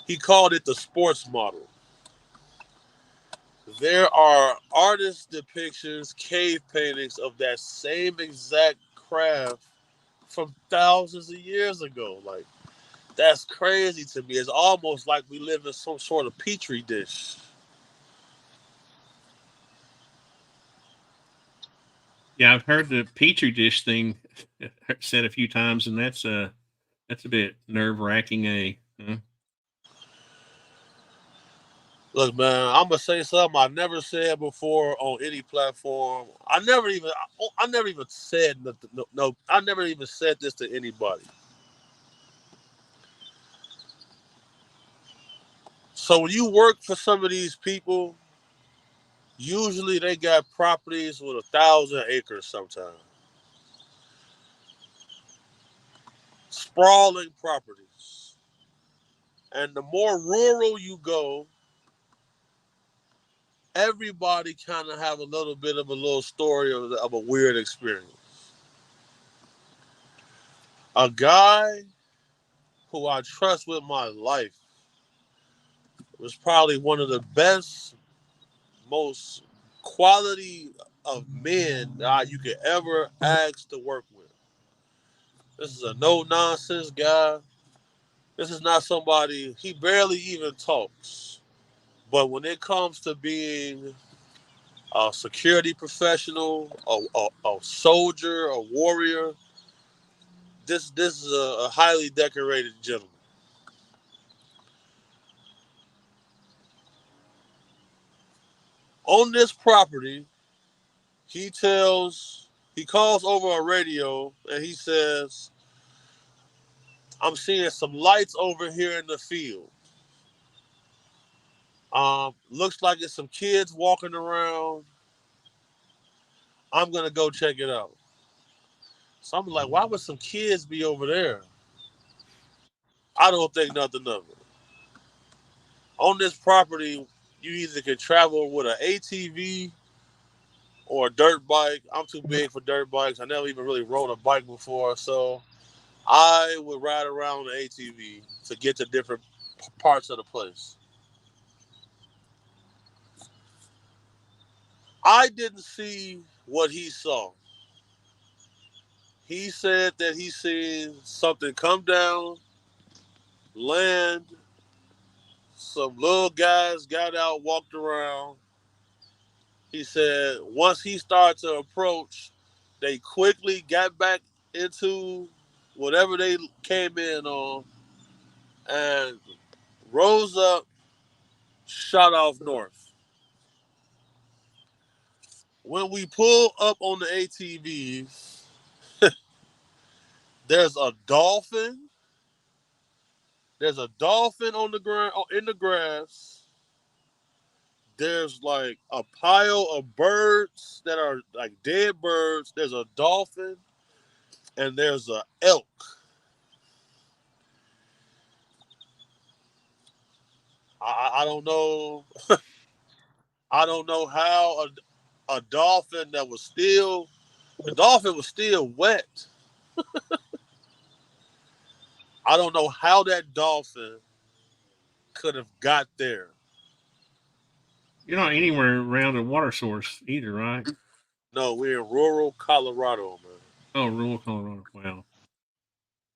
he called it the sports model. There are artist depictions, cave paintings of that same exact craft from thousands of years ago. Like, that's crazy to me. It's almost like we live in some sort of petri dish. Yeah, I've heard the petri dish thing said a few times, and that's a bit nerve wracking. Look, man, I'm gonna say something I never said before on any platform. I never even said nothing. No, I never even said this to anybody. So when you work for some of these people, usually they got properties with 1,000 acres sometimes. Sprawling properties. And the more rural you go, everybody kind of have a little bit of a little story of a weird experience. A guy who I trust with my life was probably one of the best, most quality of men that you could ever ask to work with. This is a no nonsense guy. This is not somebody, he barely even talks. But when it comes to being a security professional, a soldier, a warrior, this is a highly decorated gentleman. On this property, he calls over a radio and he says, I'm seeing some lights over here in the field. Looks like it's some kids walking around. I'm gonna go check it out. So I'm like, why would some kids be over there? I don't think nothing of it. On this property, you either can travel with an ATV or a dirt bike. I'm too big for dirt bikes. I never even really rode a bike before, so I would ride around the ATV to get to different parts of the place. I didn't see what he saw. He said that he seen something come down, land. Some little guys got out, walked around. He said once he started to approach, they quickly got back into whatever they came in on and rose up, shot off north. When we pull up on the ATVs, there's a dolphin. There's a dolphin on the ground in the grass. There's like a pile of birds that are like dead birds. There's a dolphin and there's a elk. I don't know. I don't know how a dolphin that was still the dolphin was still wet. I don't know how that dolphin could have got there. You're not anywhere around a water source either, right? No, we're in rural Colorado, man. Oh, rural Colorado. Wow.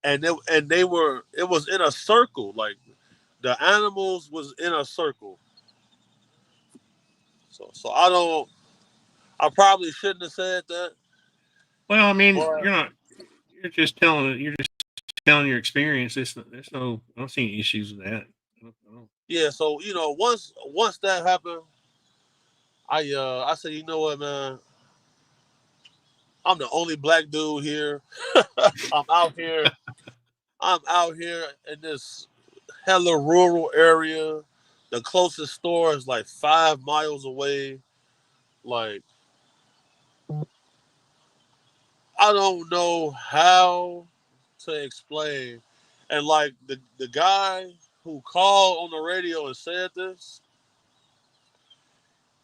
And they were it was in a circle, like the animals was in a circle. So I probably shouldn't have said that, Well, I mean, but you're just telling your experience. There's no, I don't see any issues with that. I don't- yeah. So once that happened, I said, you know what, man, I'm the only black dude here. I'm out here. I'm out here in this hella rural area. The closest store is like 5 miles away. Like I don't know how to explain. And like the guy who called on the radio and said this,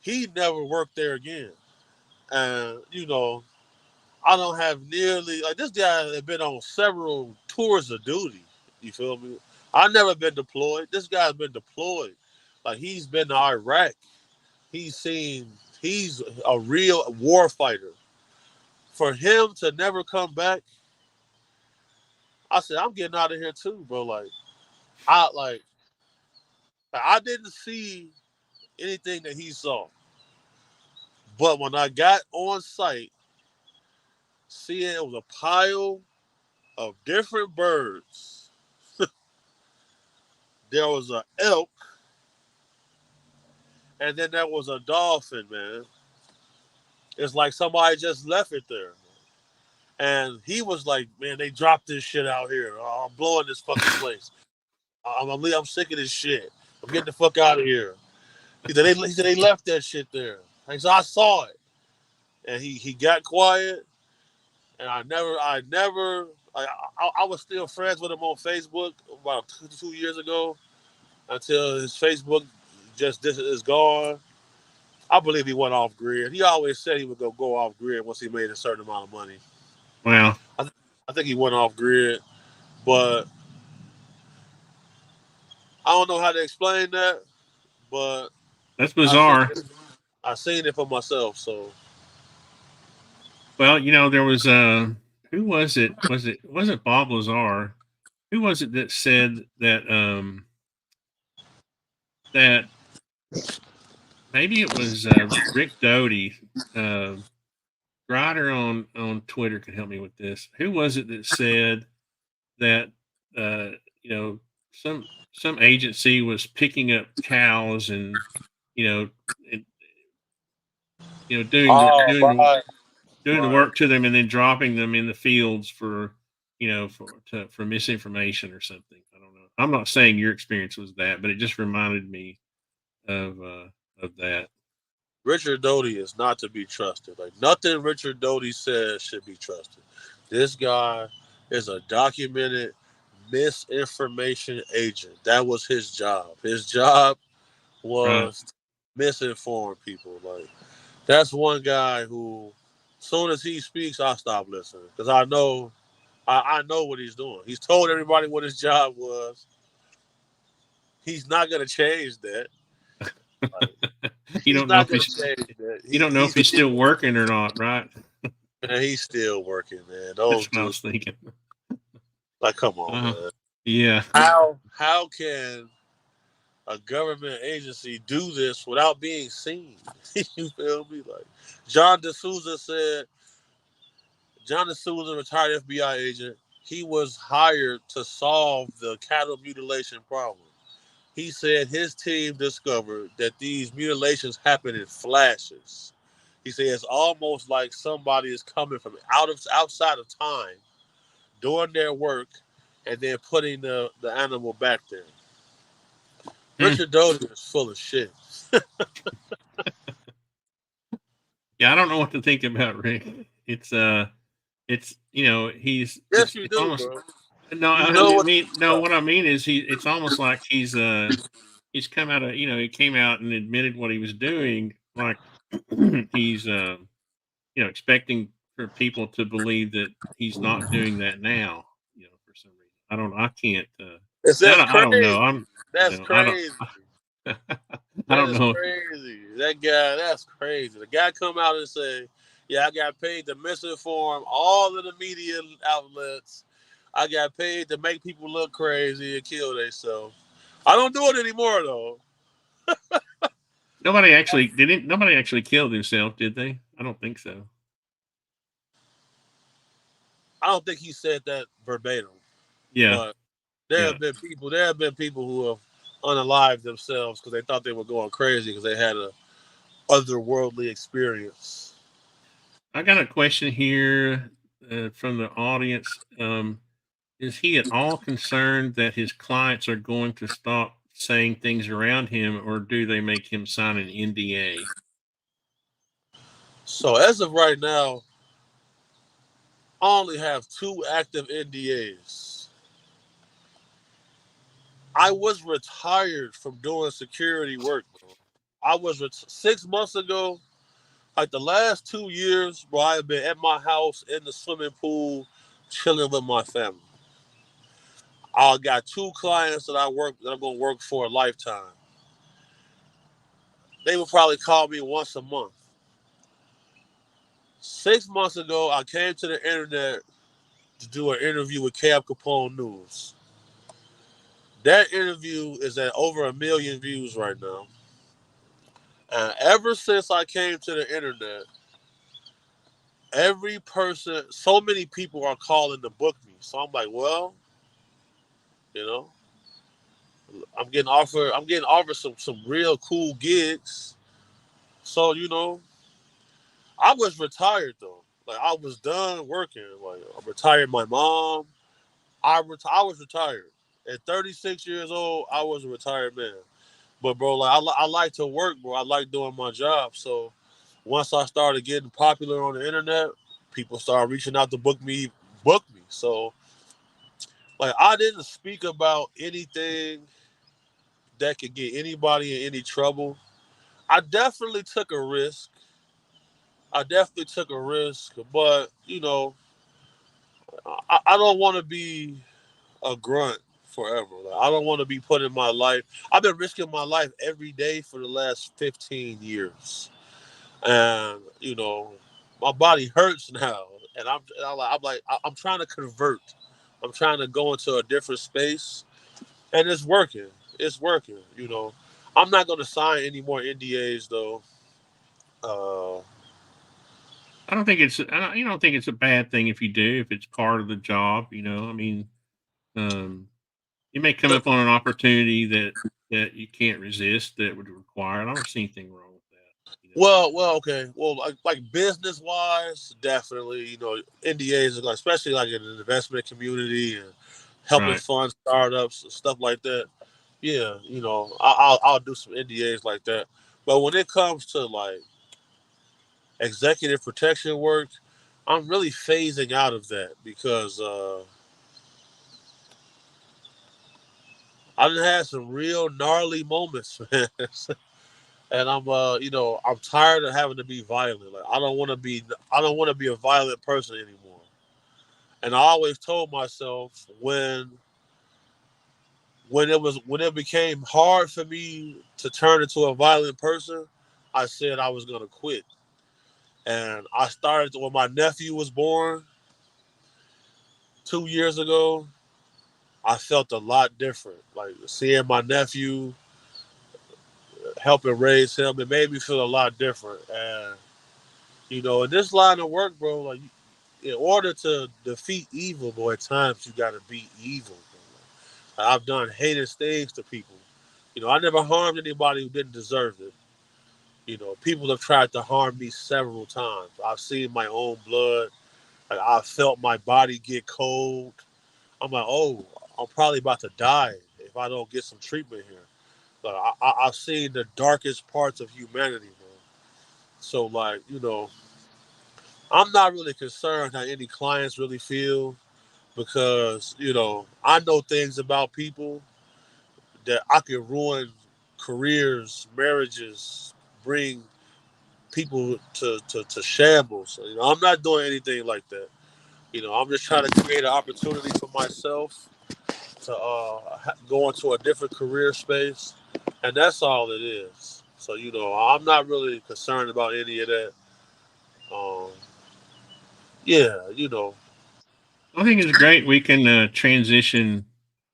he never worked there again. And I don't have nearly like this guy had been on several tours of duty. You feel me? I've never been deployed. This guy's been deployed. Like he's been to Iraq. He's seen. He's a real war fighter. For him to never come back, I said I'm getting out of here too, bro. I like I didn't see anything that he saw, but when I got on site, seeing it was a pile of different birds. There was an elk, and then there was a dolphin, man. It's like somebody just left it there. And he was like, man, they dropped this shit out here. Oh, I'm blowing this fucking place. I'm sick of this shit. I'm getting the fuck out of here. He said they left that shit there. And so I saw it. And he got quiet. And I was still friends with him on Facebook about 2 years ago until his Facebook just is gone. I believe he went off grid. He always said he would go off grid once he made a certain amount of money. Wow, I think he went off grid, but I don't know how to explain that. But that's I seen bizarre. it, I seen it for myself. So Well, there was who was it? Was it Bob Lazar? Who was it that said that maybe it was Rick Doty? Uh, Ryder on Twitter can help me with this. Who was it that said that uh, you know some agency was picking up cows and you know and, doing the oh doing the right, doing the right. work to them and then dropping them in the fields for for misinformation or something. I don't know. I'm not saying your experience was that, but it just reminded me of that. Richard Doty is not to be trusted. Like nothing Richard Doty says should be trusted. This guy is a documented misinformation agent. That was his job. His job Right. was to misinform people. Like that's one guy who, as soon as he speaks, I stop listening because I know what he's doing. He's told everybody what his job was. He's not gonna change that. Like, You he's don't know not if gonna he's change that. you don't know if He's he's still working or not, right? man, he's still working, man. That's Those what I dudes, was thinking. like, come on, Uh, man. yeah. How can a government agency do this without being seen? You feel me? Like John D'Souza said, John D'Souza, retired FBI agent, he was hired to solve the cattle mutilation problem. He said his team discovered that these mutilations happen in flashes. He said it's almost like somebody is coming from outside of time, doing their work, and then putting the animal back there. Hmm. Richard Doty is full of shit. Yeah, I don't know what to think about Rick. It's he's Yes, you it's do, almost bro. no, You I know what? mean no. What I mean is it's almost like he's come out of he came out and admitted what he was doing. Like he's expecting for people to believe that he's not doing that now. For some reason. I don't. I can't. It's I that's don't, I don't know. crazy. I'm. That's I don't. crazy. I That don't is know. crazy. That guy, that's crazy. The guy come out and say, "Yeah, I got paid to misinform all of the media outlets. I got paid to make people look crazy and kill themselves. I don't do it anymore, though. Nobody actually didn't. Nobody actually killed himself, did they? I don't think so. I don't think he said that verbatim, Yeah. but there Yeah. have been people. There have been people who have unalived themselves because they thought they were going crazy because they had a otherworldly experience. I got a question here from the audience. Is he at all concerned that his clients are going to stop saying things around him, or do they make him sign an NDA? So as of right now, I only have two active NDAs. I was retired from doing security work, bro. I was 6 months ago. Like the last 2 years, bro, I've been at my house in the swimming pool, chilling with my family. I got two clients that I'm gonna work for a lifetime. They would probably call me once a month. 6 months ago, I came to the internet to do an interview with Cab Capone News. That interview is at over 1 million views right now. And ever since I came to the internet, every person, so many people are calling to book me. So I'm like, well, you know, I'm getting offered some real cool gigs. So, I was retired though. Like I was done working. Like I retired my mom. I was retired. At 36 years old, I was a retired man. But bro, like I like to work, bro. I like doing my job. So once I started getting popular on the internet, people started reaching out to book me. So like I didn't speak about anything that could get anybody in any trouble. I definitely took a risk. I definitely took a risk, but I don't want to be a grunt forever. Like, I don't want to be putting my life. I've been risking my life every day for the last 15 years, and my body hurts now, and I'm trying to convert. I'm trying to go into a different space, and it's working. It's working. I'm not going to sign any more NDAs though. Uh, I don't think it's. You don't think it's a bad thing if you do, if it's part of the job. I mean, um, you may come the, up on an opportunity that you can't resist that would require it. I don't see anything wrong with that. okay. Well, like business wise, definitely. NDAs are especially like in the investment community and helping Right. fund startups and stuff like that. Yeah, I'll do some NDAs like that. But when it comes to like executive protection work, I'm really phasing out of that because I've had some real gnarly moments, man. And I'm tired of having to be violent. Like I don't want to be a violent person anymore. And I always told myself when it became hard for me to turn into a violent person, I said I was gonna quit. And I started when my nephew was born 2 years ago. I felt a lot different. Like seeing my nephew, helping raise him, it made me feel a lot different. And in this line of work, bro, like in order to defeat evil, boy, at times you gotta beat evil. Bro. Like, I've done heinous things to people. I never harmed anybody who didn't deserve it. People have tried to harm me several times. I've seen my own blood. Like I felt my body get cold. I'm like, oh, I'm probably about to die if I don't get some treatment here. Like I've seen the darkest parts of humanity, man. So like, I'm not really concerned how any clients really feel because I know things about people that I can ruin careers, marriages, bring people to shambles. So, I'm not doing anything like that. I'm just trying to create an opportunity for myself to go into a different career space, and that's all it is. So I'm not really concerned about any of that. Um, yeah, I think it's great we can transition.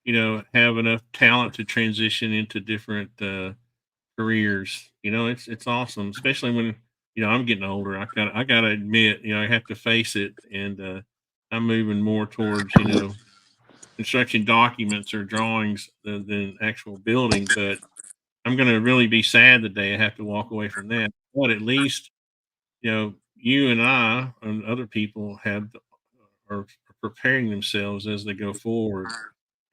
Have enough talent to transition into different careers. It's awesome, especially when I'm getting older. I gotta admit, I have to face it, and I'm moving more towards construction documents or drawings than actual building. But I'm gonna really be sad the day I have to walk away from that. But at least you and I and other people are preparing themselves as they go forward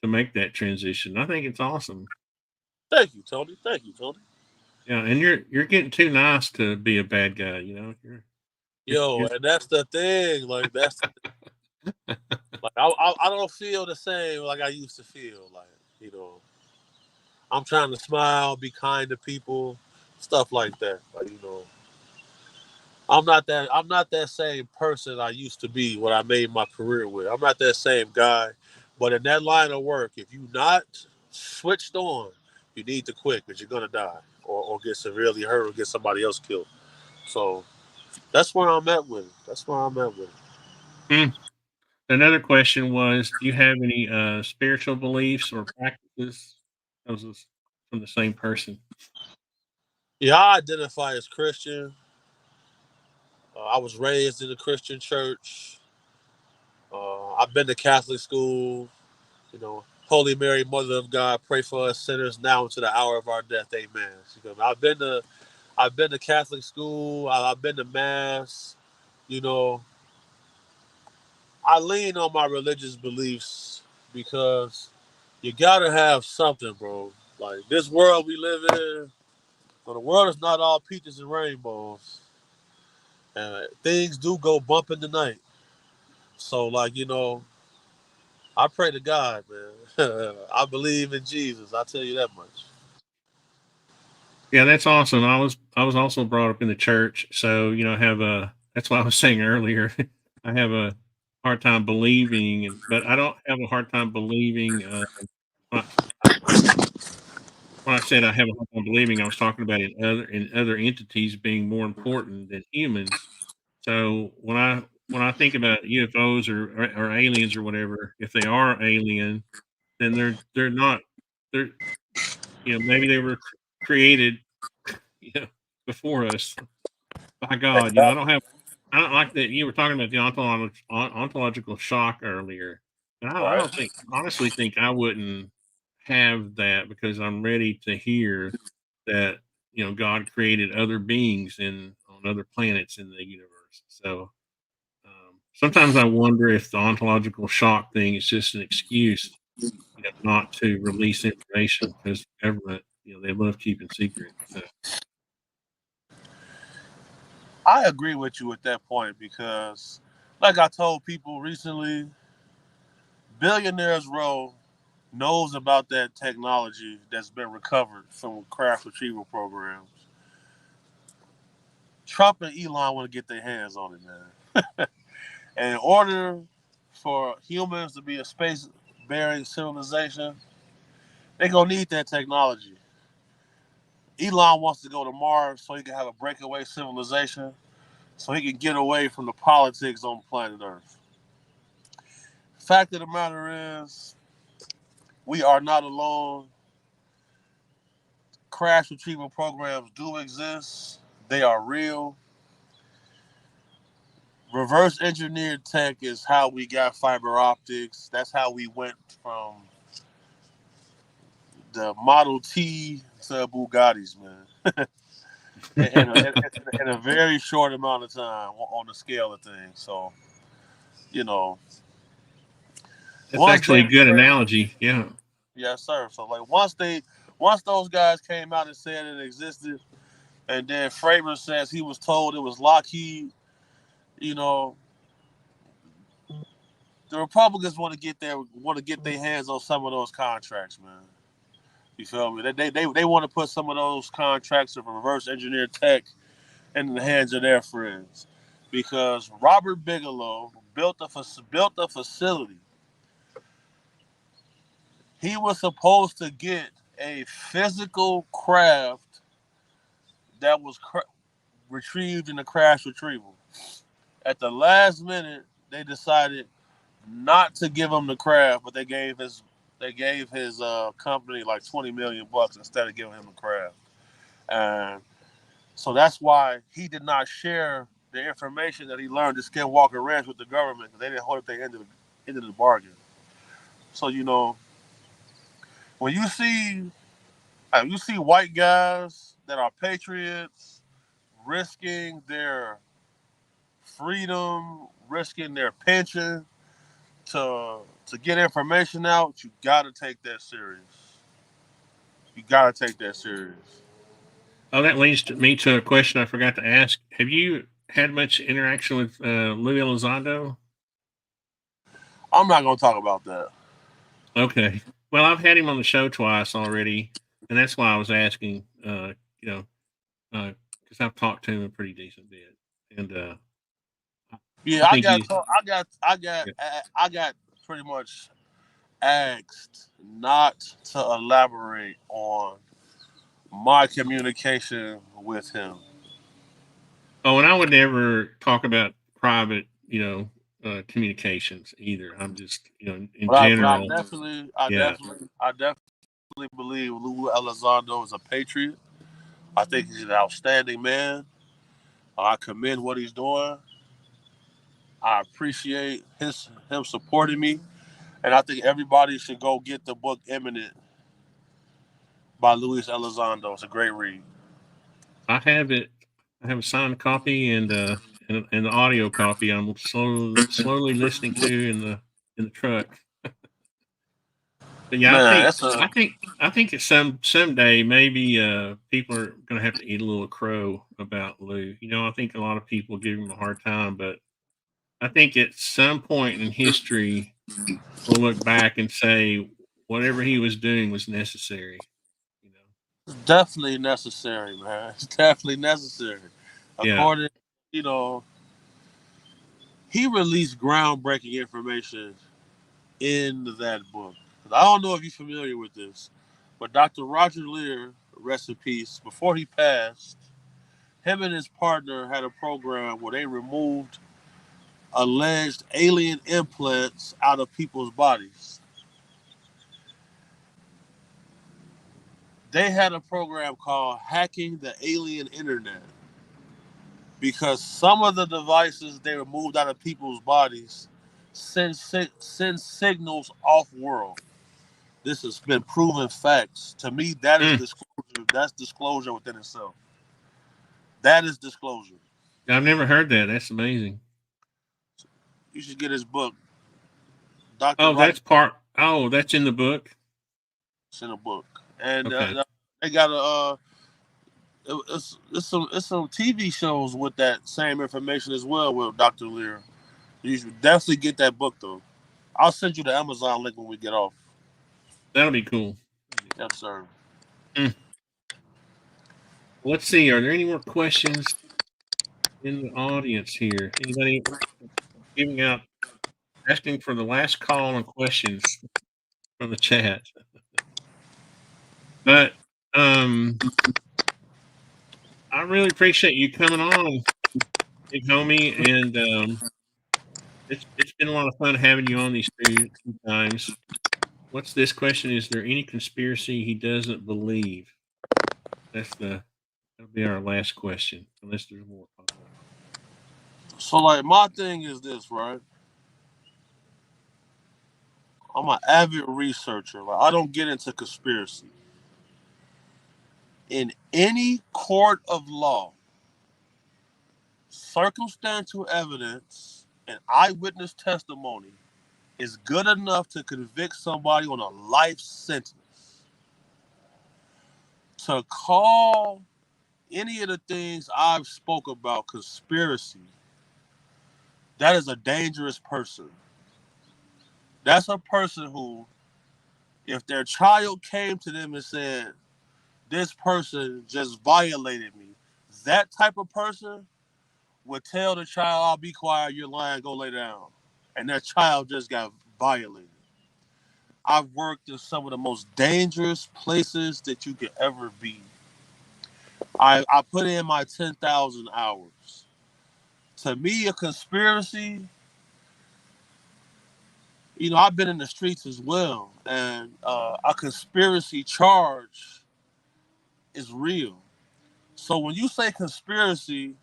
to make that transition. I think it's awesome. thank you, Tony. Thank you, Tony. Yeah, and you're getting too nice to be a bad guy. Yo, You're and that's the thing. Like like I don't feel the same like I used to feel. Like you know, I'm trying to smile, be kind to people, stuff like that. Like I'm not that same person I used to be when I made my career with. I'm not that same guy. But in that line of work, if you're not switched on, you need to quit because you're gonna die or get severely hurt or get somebody else killed. So that's where I'm at with it. That's where I'm at with it. mm. Another question was, do you have any spiritual beliefs or practices? That was from the same person. Yeah, I identify as Christian. I was raised in a Christian church. I've been to Catholic school. Holy Mary, Mother of God, pray for us sinners now and to the hour of our death. Amen. I've been to Catholic school. I've been to mass. You know, I lean on my religious beliefs because you gotta have something, bro. Like this world we live in, well, the world is not all peaches and rainbows, and things do go bump in the night. So, like I pray to God, man. I believe in Jesus. I tell you that much. Yeah, that's awesome. I was also brought up in the church, so have a. That's what I was saying earlier. I have a hard time believing, but I don't have a hard time believing. When I said I have a hard time believing, I was talking about in other entities being more important than humans. So when I think about UFOs or aliens or whatever, if they are alien, then they're not they're maybe they were created you know before us by God. I don't like that you were talking about the ontological shock earlier. And I Right. don't think honestly think I wouldn't have that because I'm ready to hear that God created other beings in on other planets in the universe. So sometimes I wonder if the ontological shock thing is just an excuse, not to release information because government, they love keeping secret. So I agree with you at that point because, like I told people recently, Billionaires Row knows about that technology that's been recovered from crash retrieval programs. Trump and Elon want to get their hands on it, man. And in order for humans to be a space-bearing civilization, they're going to need that technology. Elon wants to go to Mars so he can have a breakaway civilization, so he can get away from the politics on planet Earth. Fact of the matter is, we are not alone. Crash retrieval programs do exist. They are real. Reverse engineered tech is how we got fiber optics. That's how we went from the Model T to Bugattis, man. In a very short amount of time on the scale of things. So, you know, that's once actually a David good Fravor, analogy. Yeah. yes, sir. So, like, once those guys came out and said it existed, and then Fravor says he was told it was Lockheed, you know, the Republicans want to get their hands on some of those contracts, man. You feel me? They want to put some of those contracts of reverse engineered tech in the hands of their friends, because Robert Bigelow built a facility. He was supposed to get a physical craft that was retrieved in a crash retrieval. At the last minute, they decided not to give him the craft, but they gave his company like $20 million instead of giving him the craft. And so that's why he did not share the information that he learned at Skinwalker Ranch with the government, because they didn't hold up their end of the bargain. So when you see white guys that are patriots risking their freedom, risking their pension to get information out, you gotta take that serious. You gotta take that serious. Oh, that leads me to a question I forgot to ask. Have you had much interaction with Louis Elizondo? I'm not gonna talk about that. Okay. Well, I've had him on the show twice already, and that's why I was asking. You know, because I've talked to him a pretty decent bit, and I Yeah, think he's. Yeah. I got pretty much asked not to elaborate on my communication with him. Oh, and I would never talk about private, communications either. I'm just, in But general. Yeah. I definitely believe Lou Elizondo is a patriot. I think he's an outstanding man. I commend what he's doing. I appreciate him supporting me, and I think everybody should go get the book "Imminent" by Luis Elizondo. It's a great read. I have it. I have a signed copy and the audio copy. I'm slowly listening to in the truck. But yeah, Man, that's a I think that someday maybe people are going to have to eat a little crow about Lou. I think a lot of people give him a hard time, but I think at some point in history we'll look back and say whatever he was doing was necessary. You know. It's definitely necessary, man. It's definitely necessary. Yeah. According, you know, he released groundbreaking information in that book. I don't know if you're familiar with this, but Dr. Roger Lear, rest in peace, before he passed, him and his partner had a program where they removed alleged alien implants out of people's bodies. They had a program called Hacking the Alien Internet because some of the devices they removed out of people's bodies send signals off world. This has been proven facts. To me, that is Mm. disclosure. That's disclosure within itself. That is disclosure. I've never heard that. That's amazing. You should get his book, Dr. Oh, Roger. that's in the book. It's in a book, and Okay. they got it's some TV shows with that same information as well with Dr. Lear. You should definitely get that book though. I'll send you the Amazon link when we get off. That'll be cool. Yes, sir. Mm. Let's see. Are there any more questions in the audience here? Anybody giving out, asking for the last call on questions from the chat? But I really appreciate you coming on, big homie, and it's been a lot of fun having you on these two times. What's this question? Is there any conspiracy he doesn't believe? That'll be our last question, unless there's more pop up. So like my thing is this, right? I'm an avid researcher. Like I don't get into conspiracy. In any court of law, circumstantial evidence and eyewitness testimony is good enough to convict somebody on a life sentence. To call any of the things I've spoke about conspiracy, that is a dangerous person. That's a person who, if their child came to them and said, this person just violated me, that type of person would tell the child, I'll be quiet, you're lying, go lay down. And that child just got violated. I've worked in some of the most dangerous places that you could ever be. I put in my 10,000 hours. To me, a conspiracy, I've been in the streets as well. And a conspiracy charge is real. So when you say conspiracy,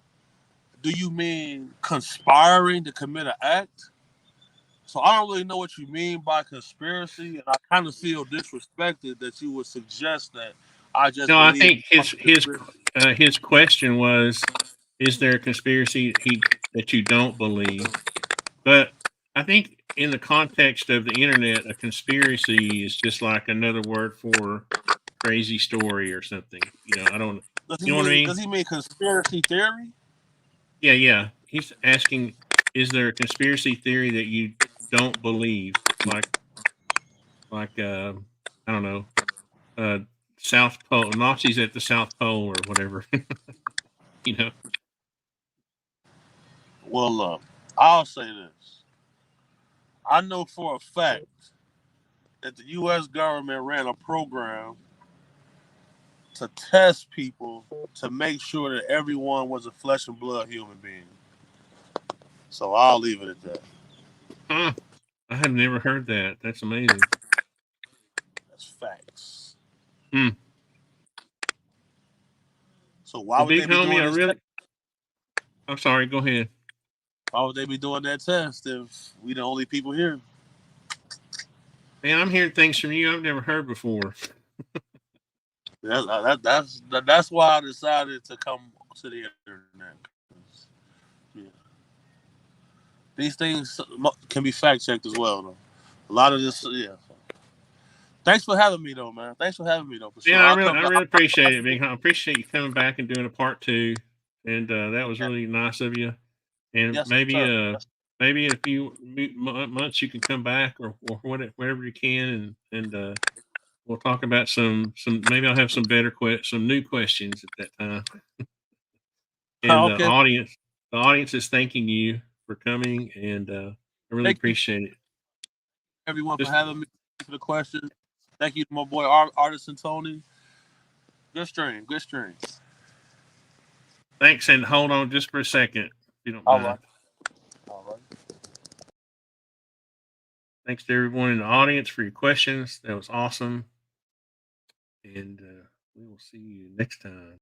do you mean conspiring to commit an act? So I don't really know what you mean by conspiracy, and I kind of feel disrespected that you would suggest that I just No, I believe. think his question was, is there a conspiracy that you don't believe? But I think in the context of the internet, a conspiracy is just like another word for crazy story or something. I don't. Does he You know what I mean? mean? Does he mean conspiracy theory? Yeah, yeah. He's asking, is there a conspiracy theory that you don't believe? Like I don't know, uh, South Pole Nazis at the South Pole or whatever. you know. Well, look, I'll say this. I know for a fact that the U.S. government ran a program to test people to make sure that everyone was a flesh and blood human being. So I'll leave it at that. Huh. I have never heard that. That's amazing. That's facts. Hmm. So why Well, would big they be homie, doing this test? I'm sorry. Go ahead. Why would they be doing that test if we the only people here? Man, I'm hearing things from you I've never heard before. That's why I decided to come to the internet. Yeah. These things can be fact checked as well, though. A lot of this, yeah. Thanks for having me, though, man. Thanks for having me, though. For sure, Yeah, I I'll really, come I back. really appreciate it, big homie. I appreciate you coming back and doing a part two, and that was really nice of you. And Yes, sir. maybe in a few months you can come back or whatever you can, and we'll talk about some. Maybe I'll have some some new questions at that time. And Okay. the audience is thanking you for coming, and I really Thank you, appreciate it. everyone, for Just having me. For the question. Thank you to my boy Artisan Tony. Good stream. Good stream. thanks, and hold on just for a second, if you don't All mind. right. All right. Thanks to everyone in the audience for your questions. That was awesome, and we will see you next time.